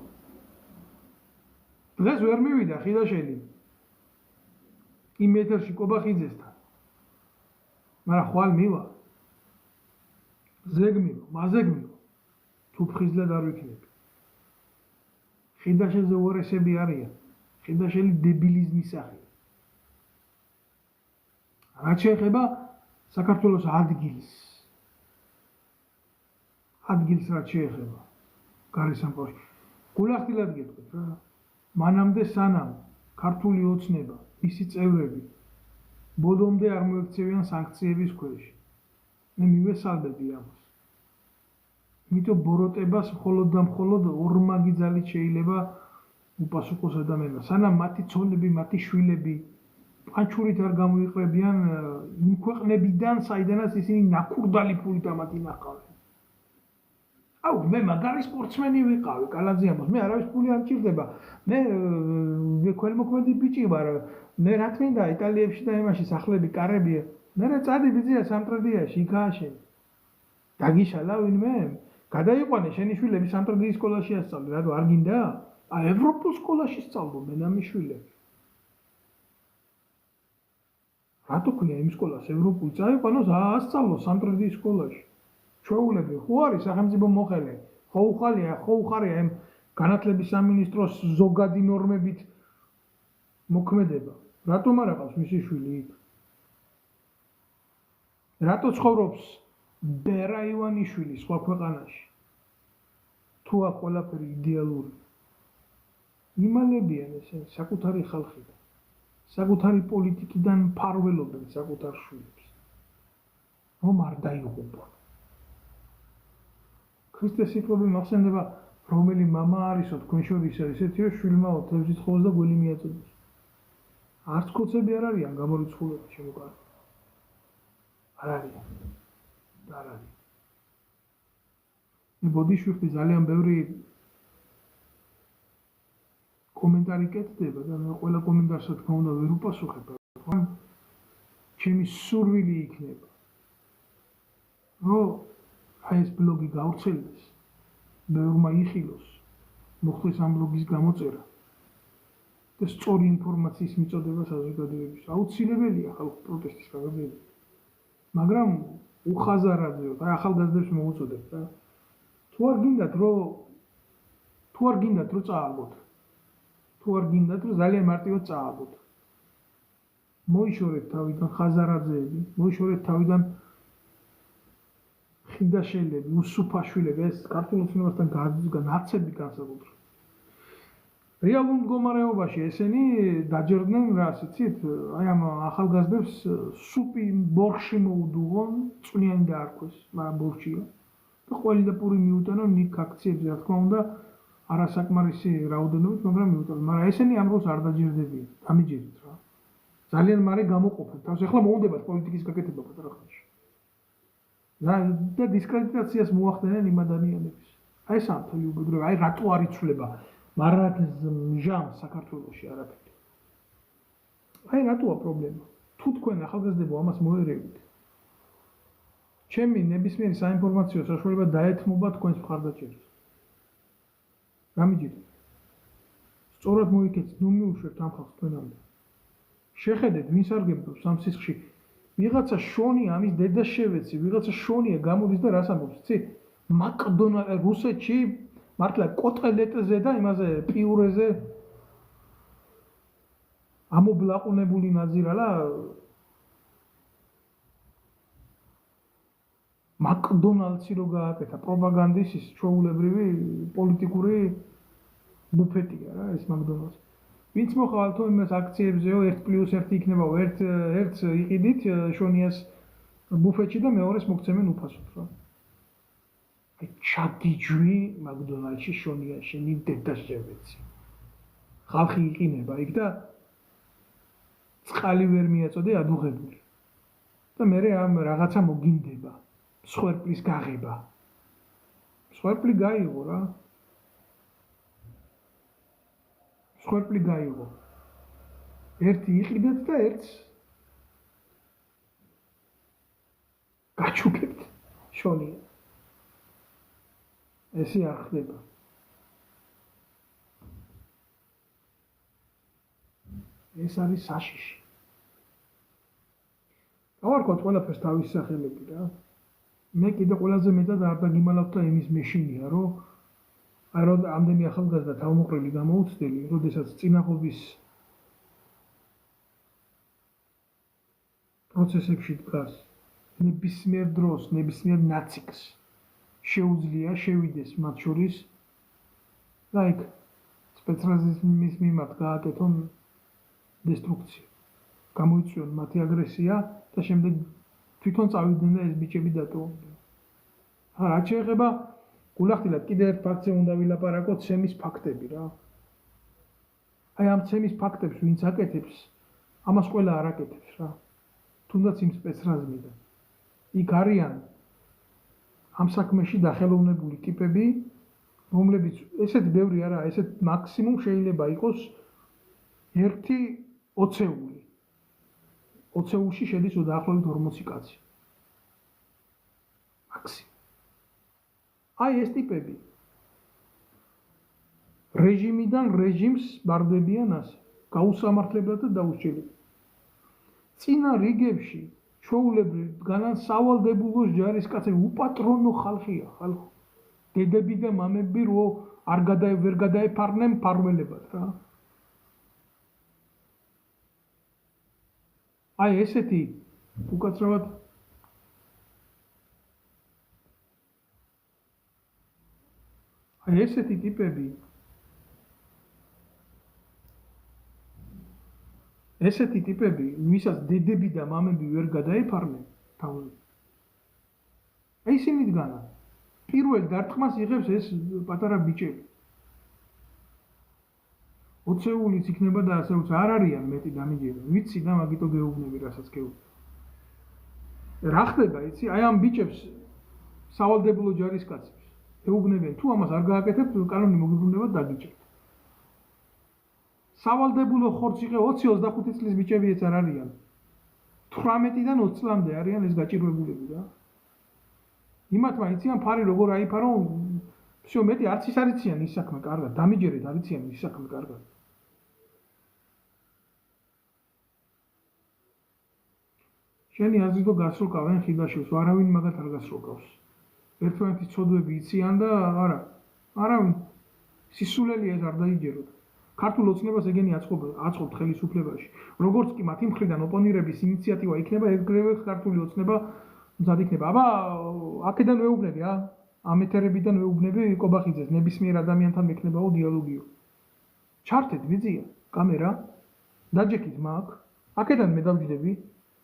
დღეს ვერ მივიდა ხიდაშელი იმ ეთერში კობახიძესთან. მაგრამ ხვალ მივა. ზეგმივა, მაზეგმივა. თუ ფხიზლად არ ვიქნები. ხიდაშელზე უარესები არიან. ხიდაშელი დებილიზმის სახეა. რაც შეეხება საქართველოს ადგილს რაც შეეხება გარესამყაროში. გულახდილად გეტყვით რა. მანამდე სანამ ქართული ოცნება, მისი წევრები ბოლომდე არ მოექცევიან სანქციების ქვეშ. მე მივესალმები ამას. იმიტომ ბოროტებას მხოლოდ და მხოლოდ ორმაგი ძალით შეიძლება უპასუხოს ადამიანმა, სანამ მათი ცოლები, მათი შვილები პანჩურით არ გამოიყრებიან იმ ქვეყნებიდან, საიდანაც ისინი ნაქურდალი ფულით ამათ ინახავენ. აუ, მე მაგარი სპორტსმენი ვიყავი, კალაძიამოს, მე არავის ფული არ მჭირდება. მე ქველმოქმედი ბიჭი ვარ. მე რა თქმა იტალიებში და იმაში სახლები, კარები. მე წადი ბიძია სამტრედიაში, იქ ააშენი. დაგიშალა ვინმე? გადაიყვანე შენი შვილები სამტრედიის სკოლაში ასწავლე, რატო არ გინდა? ევროპულ სკოლაში სწავლობენ ამის შვილები. რატო ქვია იმ სკოლას ევროპულ წაიყვანოს ასწავლოს სამტრედიის სკოლაში. ჩვეულები ხო არის სახელმწიფო მოხელე, ხო უხარია იმ განათლების სამინისტროს ზოგადი ნორმებით მოქმედება. რატომ არ აყავს მისი შვილი იქ? რატო ცხოვრობს ბერა ივანიშვილი სხვა ქვეყანაში? თუ აქ ყველაფერი იდეალური. იმალებიან ესენი საკუთარი ხალხიდან, საკუთარი პოლიტიკიდან მფარველობენ საკუთარ შვილებს. რომ არ დაიღუპონ. ქრისტეს სიტყვები მახსენდება, რომელი მამა არისო თქვენ შორის ესეთიო შვილმაო თევზით ხოვს და გველი მიაწოდოს. არც ქოცები არ არიან გამორიცხულები შემოკარგე. არ არიან. არ არის. მე ბოდიშვილი ძალიან ბევრი კომენტარი კეთდება და მე ყველა კომენტარს რა თქმა უნდა ვერ უპასუხებ. ჩემი სურვილი იქნება. რომ აი ეს ბლოგი გავრცელდეს, ბევრმა იხილოს, მოხდეს ამ ბლოგის გამოწერა და სწორი ინფორმაციის მიწოდება საზოგადოებისთვის. აუცილებელია ხალხური პროტესტის გაგრძელება. მაგრამ უხაზარაძეოთ, აი ახალგაზრდებს მოუწოდებთ რა. თუ არ გინდათ რომ წააგოთ. თუ არ გინდათ რომ ძალიან მარტივად წააგოთ. მოიშორეთ თავიდან ხაზარაძეები, მოიშორეთ თავიდან ხიდაშელები, უსუფაშვილები, ეს ქართულ ოცნებასთან განაცები განსაკუთრებით. რეალურ მდგომარეობაში ესენი დაჯერდნენ რას იცით? აი ამ ახალგაზრდებს სუპი ბორში მოუდუღონ, წვნიანი დაარქვეს, მაგრამ ბორშია. და ყველი და პური მიუტანონ ნიკ აქციებზე, რა თქმა უნდა, არასაკმარისი რაოდენობით, მაგრამ მიუტანონ. მაგრამ ესენი ამ დროს არ დაჯერდებიან, დამიჯერეთ რა. ძალიან მალე გამოყოფენ თავს. ეხლა მოუნდებათ პოლიტიკის გაკეთება პატარა ხანში. და დისკრედიტაციას მოახდენენ იმ ადამიანებს. აი ეს ამთელი უბედურება, აი რატო არ იცვლება მარადმჟამს საქართველოში არაფერი. აი რატოა პრობლემა? თუ თქვენ ახალგაზრდებო ამას მოერევით, ჩემი ნებისმიერი საინფორმაციო საშუალება დაეთმობა თქვენს მხარდაჭერას. გამიჯერეთ. სწორად მოიქეცეთ, ნუ მიუშვერთ ამ ხალხს თქვენამდე. შეხედეთ, ვინ სარგებლობს ამ სისხლში. ვიღაცა შონია ამის დედა შევეცი, ვიღაცა შონია გამოდის და რას ამბობს, იცი? რუსეთში მართლა კოტელეტზე და იმაზე პიურეზე ამობლაყუნებული ნაზირალა მაკდონალდსი რო გააკეთა პროპაგანდის ის ჩვეულებრივი პოლიტიკური ბუფეტია რა ეს მაკდონალდსი. ვინც მოხვალთო იმას აქციებზეო 1+1 იქნებაო, ერთს იყიდით შონიას ბუფეტში და მეორეს მოგცემენ უფასოდ რა. აი ჩაგიჯვი მაკდონალდსში შონია შენი დედა შევეცი. ხალხი იყინება იქ და წყალი ვერ მიაწოდე ადუღებული. და მე ამ რაღაცა მოგინდება. მსხვერპლის გაღება. მსხვერპლი გაიღო რა. მსხვერპლი გაიღო. ერთი იყიდეთ და ერთს გაჩუქებთ შონია. ესე არ ხდება. ეს არის საშიში. გავარკვევთ ყველაფერს თავის სახელები რა. მე კიდე ყველაზე მეტად არ დაგიმალავთ და იმის მეშინია, რომ აი რომ ამდენი ახალგაზრდა თავმოყრილი გამოუცდელი, როდესაც წინაღობის პროცესებში დგას, ნებისმიერ დროს, ნებისმიერ ნაციკს შეუძლია შევიდეს მათ შორის და იქ სპეცრაზიზმის მიმართ გააკეთონ დესტრუქცია. გამოიწვიონ მათი აგრესია და შემდეგ თვითონ წავიდნენ და ეს ბიჭები დატოვდნენ. რაც შეეხება გულახდილად კიდევ ერთ ფაქტზე უნდა ვილაპარაკოთ, სემის ფაქტები რა. აი ამ ცემის ფაქტებს ვინც აკეთებს, ამას ყველა არ აკეთებს რა. თუნდაც იმ სპეცრაზმიდან. იქ არიან ამ საქმეში დახელოვნებული ტიპები, რომლებიც ესეთი ბევრი არა, ესეთ მაქსიმუმ შეიძლება იყოს 1/20. 20-ში შედის დაახლოებით 40 კაცი. მაქსიმუმ. აი ეს ტიპები რეჟიმიდან რეჟიმს ბარდებიან ასე, გაუსამართლებლად და დაუსჯელებლად. წინა რიგებში ჩვეულებრივ დგანან სავალდებულოს ჯარისკაცები, უპატრონო ხალხია, ხალხო. დედები და მამები რო ვერ გადაეფარნენ მფარველებად რა. აი ესეთი უკაცრავად ესეთი ტიპები ვისაც დედები და მამები ვერ გადაეფარნენ თავზე. აი ისინი დგანან. პირველ დარტყმას იღებს ეს პატარა ბიჭები. 20-ულიც იქნება და ასე უც არ არიან მეტი დამიჯერე. ვიცი და მაგიტო გეუბნები, რასაც გეუბნები. რა ხდება, იცი? აი ამ ბიჭებს სავალდებულო ჯარისკაცებს ეუბნებიან, თუ ამას არ გააკეთებთ, კანონი მოგიბრუნებათ დაგიჭერთ. სავალდებულო ხორცს იღე 20-25 წლის ბიჭებიც არ არიან. 18-დან 20 წლამდე არიან ეს გაჭირვებულები რა. იმათმა იციან ფარი როგორ აიფარო, всё მეტი არც ის არიციან ის საქმე კარგად, დამიჯერეთ არიციან ის საქმე კარგად. შენი აზრით რომ გასროლკავენ ხიდაშევს, არავინ მაგათ არ გასროლკავს. ერთმანეთის ცოდვები იციან და არავინ სისულელი ეს არ დაიჯეროთ. ქართულ ოცნებას ეგენი აწყობთ ხელისუფლებაში. როგორც კი მათი მხრიდან ოპონირების ინიციატივა იქნება, ეგრევე ქართული ოცნება მზად იქნება. აბა აქედან ვეუბნები ამ ეთერებიდან ვეუბნები კობახიძეს, ნებისმიერ ადამიანთან მექნებაო დიალოგიო. ჩართეთ ვიზია, კამერა, დაჯექით მაგ, აქედან მე დავჯდები,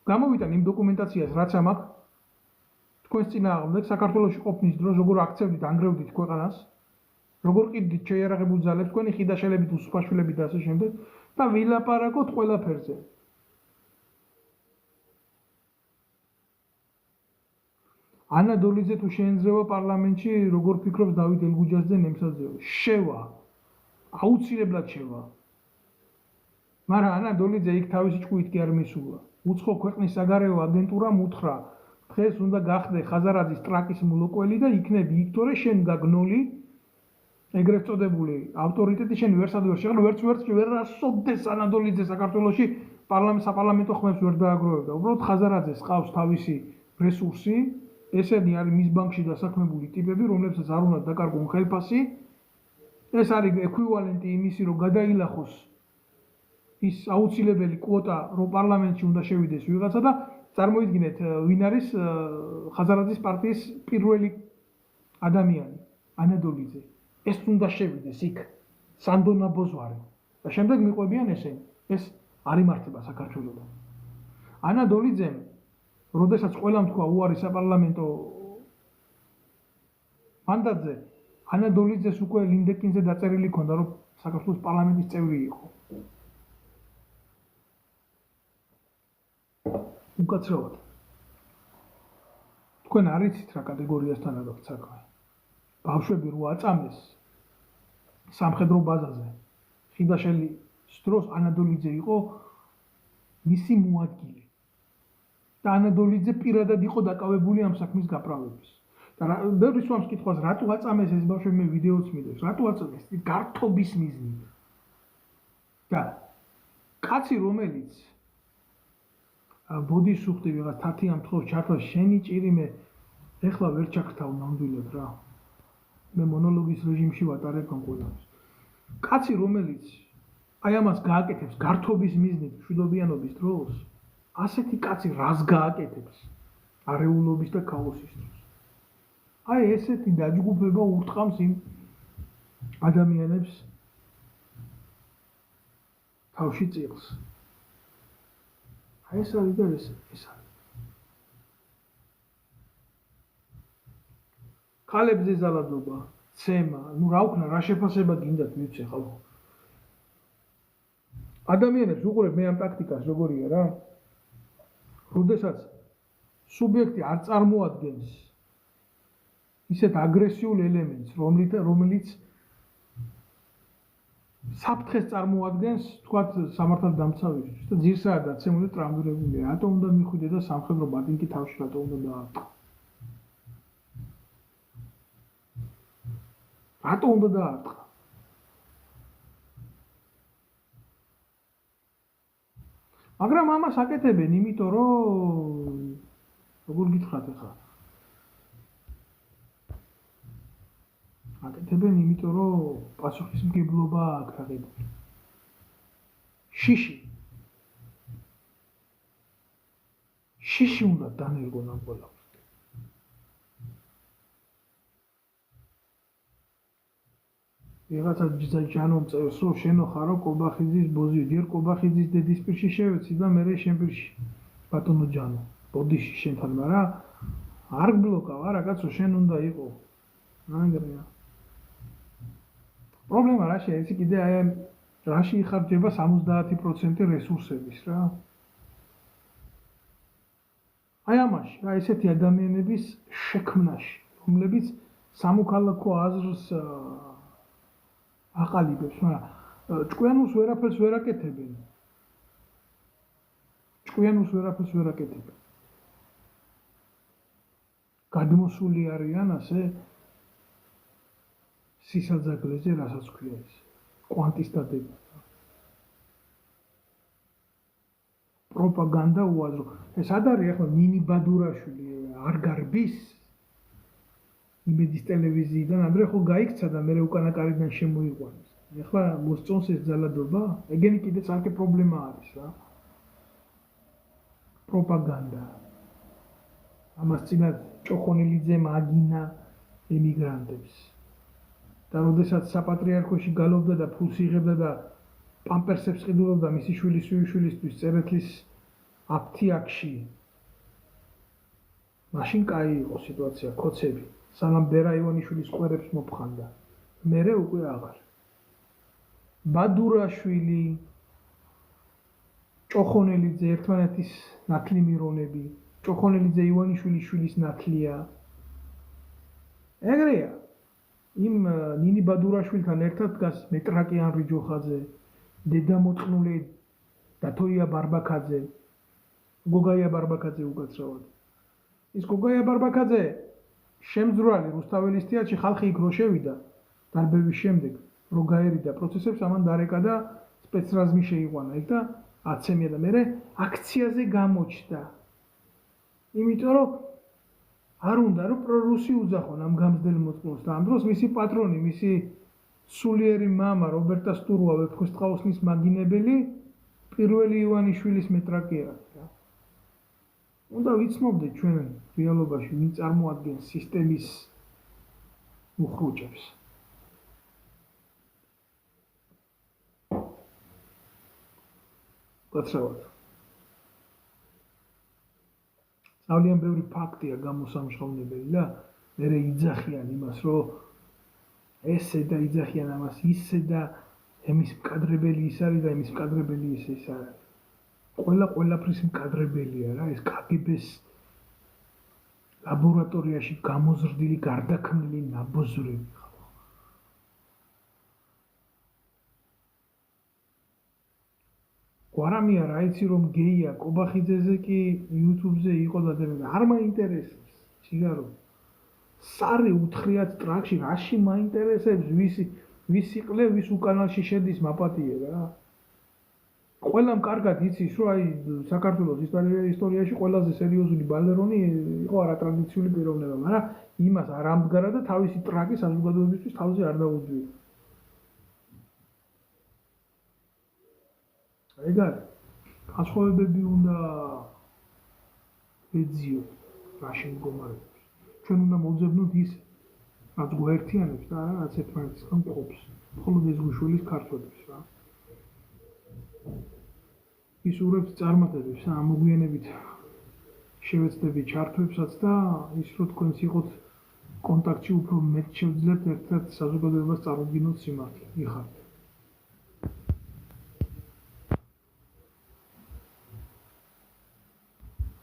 გამოვიტან იმ დოკუმენტაციას, რაც ამაქვს, თქვენს წინააღმდეგ საქართველოში ყოფნის დროს როგორ აქცევდით, ანგრევდით ქვეყანას, როგორ ყიდდით შეიარაღებულ ძალებს, თქვენი ხიდაშელებით, უსუფაშვილებით და ასე შემდეგ და ვილაპარაკოთ ყველაფერზე. ანა დოლიძე თუ შეენძრევა პარლამენტში, როგორ ფიქრობს დავით ელგუჯაძე ნემსაძეო? შევა. აუცილებლად შევა. მაგრამ ანა დოლიძე იქ თავისი ჭკუით კი არ მისულა. უცხო ქვეყნის საგარეო აგენტურამ უთხრა, დღეს უნდა გახდე ხაზარაძის ტრაკის მლოკველი და იქნები იქ, თორე შენ გაგნოლი ეგრეთ წოდებული ავტორიტეტი შენ ვერსად ვერ შეღლო, ვერც ვერასოდეს ანა დოლიძე საქართველოში საპარლამენტო ხმებს ვერ დააგროვებდა. უბრალოდ ხაზარაძეს ყავს თავისი რესურსი, ესენი არის მის ბანკში დასაქმებული ტიპები, რომლებსაც არ უნდა დაკარგონ ხელფასი. ეს არის ეკვივალენტი იმისი, რომ გადაილახოს ის აუცილებელი კვოტა, რომ პარლამენტში უნდა შევიდეს ვიღაცა და წარმოიდგინეთ, ვინ არის ხაზარაძის პარტიის პირველი ადამიანი, ანა დოლიძე. ეს უნდა შევიდეს იქ, სანდონა ბოძვარი. და შემდეგ მიყვებიან ესენი. ეს არ იმართება საქართველოსთან. ანა დოლიძემ, როდესაც ყველამ თქვა უარი საპარლამენტო მანდატზე, ანა დოლიძეს უკვე ლინდეკინზე დაწერილი ჰქონდა, რომ საქართველოს პარლამენტის წევრი იყო. უკაცრავად. თქვენ არ იცით რა კატეგორიასთან აქვს საქმე. ბავშვები რო აწამეს სამხედრო ბაზაზე, ხიდაშელის დროს ანა დოლიძე იყო მისი მოადგილე. და ანა დოლიძე პირადად იყო დაკავებული ამ საქმის გაправების. და ბევრი სვამს კითხვას, რატო აწამეს ეს ბავშვები, მე ვიდეოც მიდევს, რატო აწამეს? გართობის მიზნით. და კაცი რომელიც ბოდის სუხტი ვიღაც თათი ამთხოვს ჩართვა შენი ჭირი მე ეხლა ვერ ჩაქრთავ ნამდვილად რა. მე მონოლოგის რეჟიმში ვატარებ ამ ყველას. კაცი რომელიც აი ამას გააკეთებს გართობის მიზნით მშვიდობიანობის დროს, ასეთი კაცი რას გააკეთებს არეულობის და ქაოსის დროს. აი ესეთი დაჯგუფება ურტყამს იმ ადამიანებს თავში წილს. აი ეს არის და ეს არის. ქალებზე ზალადობა, ცემა, რა უკნა, რა შეფასება გინდათ მივცე ხალხო. ადამიანებს უყურებ მე ამ ტაქტიკას როგორია რა. როდესაც სუბიექტი არ წარმოადგენს ისეთ აგრესიულ ელემენტს, რომელიც საფრთხეს წარმოადგენს, თქვათ, სამართალ დამცავისთვის და ძირსაა დაცემული ტრამვირებული. რატომ უნდა მიხვიდე და სამხედრო ბატინკი თავში რატომ უნდა დაარტყა? რატომ უნდა დაარტყა? მაგრამ ამას აკეთებენ, იმიტომ რომ როგორ გითხრათ ახლა? აკეთებენ, იმიტომ რომ პასუხისმგებლობა აქვს აღებული. შიში უნდა დანერგონ ამ ყველაფერს. ვიღაცა ჯანომ წერს, რომ შენო ხარო კობახიძის ბოზი, ჯერ კობახიძის დედის პირში შევეცი და მე შენ პირში. ბატონო ჯანო, ბოდიში შენთან, მაგრამ არ გბლოკავ, არა კაცო, შენ უნდა იყო. ნანგრია. პრობლემა რაშია? იცი კიდე აი რაში იხარჯება 70% რესურსების რა. აი ამაში, რა ესეთი ადამიანების შექმნაში, რომლებიც სამოქალაქო აზრს აყალიბებს, მაგრამ ჭკვიანურს ვერაფერს ვერ აკეთებენ. გადმოსული არიან ასე სისაძაგლეზე, რასაც ქვია ეს კვანტისტატები. პროპაგანდა უაზრო. ეს არ არის ახლა ნინი ბადურაშვილი არ გარბის იმედის ტელევიზიიდან, ადრე ხო გაიქცა და მე უკანა კარიდან შემოიყვანეს. ეხლა მოსწონს ეს ძალადობა, ეგენი კიდე ცალკე პრობლემა არის რა. პროპაგანდა. ამას წინათ ჭოხონელიძე მაგინა ემიგრანტებს. და როდესაც საპატრიარქოში გალობდა და ფულს იღებდა და პამპერსებს ყიდულობდა მისი შვილისთვის წერეთლის აფთიაქში. მაშინ კაი იყო სიტუაცია, ქოცები. სანამ ბერა ივანიშვილის ყვერებს მოფხანდა. მერე უკვე აღარ. ბადურაშვილი, ჭოხონელიძე ერთმანეთის ნათლი მირონები, ჭოხონელიძე ივანიშვილის შვილის ნათლია. ეგრეა. იმ ნინი ბადურაშვილთან ერთად დგას მეტრაკი ანრი ჯოხაძე, დედა მოწნული დათოია ბარბაქაძე, გოგაია ბარბაქაძე უკაცრავად. ის გოგაია ბარბაქაძე შემძვრალი რუსთაველის თეატრში ხალხი იქ რო შევიდა დარბევის შემდეგ, რო გაერიდა პროცესებს, ამან დარეკა და სპეცრაზმი შეიყვანა იქ და აცემია და მერე აქციაზე გამოჩნდა. იმიტომ რომ არ უნდა რომ პრორუსი უძახონ ამ გამზრდელ მოწმულს და ამ დროს მისი პატრონი, მისი სულიერი მამა რობერტა სტურვა ვეფხისტყაოსნის მაგინებელი პირველი ივანიშვილის მეტრაკი არის რა. უნდა ვიცნობდეთ ჩვენ რეალობაში ვინ წარმოადგენს სისტემის უხრუჭებს. გაცრავად. ძალიან ბევრი ფაქტია გამოსამჟღავნებელი და მერე იძახიან იმას, რომ ესე და იძახიან ამას ისე და ემის მკადრებელი ის არის და ემის მკადრებელი ის არის. ყველაფრის მკადრებელია რა, ეს KGB-ს ლაბორატორიაში გამოზრდილი გარდაქმნილი ნაბოზრები. გვარამია რა იცი რომ გეია კობახიძეზე კი YouTube-ზე იყო და არ მაინტერესებს ციგარო. სარი უთხრიათ ტრაქში, რაში მაინტერესებს ვის იყლე, ვის უკანალში შედის მაპატიე რა. ყველამ კარგად იცის რომ აი საქართველოს ისტორიაში ყველაზე სერიოზული ბალერონი იყო არატრადიციული პიროვნება, მაგრამ იმას არ ამდგარა და თავისი ტრაკი საზოგადოებისთვის თავზე არ დაუძვია. ეგ არის. განსხვავებები უნდა ეძიოთ რაში მდგომარეობს. ჩვენ უნდა მოვძებნოთ ის, რაც გვაერთიანებს და არა რაც ერთმანეთისგან ყოფს. მხოლოდ ეს გვიშველის ქართველებს რა. ის ურებს წარმატებებს და მოგვიანებით შევეცდები ჩართვებსაც და ის რომ თქვენს იყოთ კონტაქტში უფრო მეტ შევძლებთ ერთად საზოგადოებას წარუდგინოთ სიმართლე. იხარით.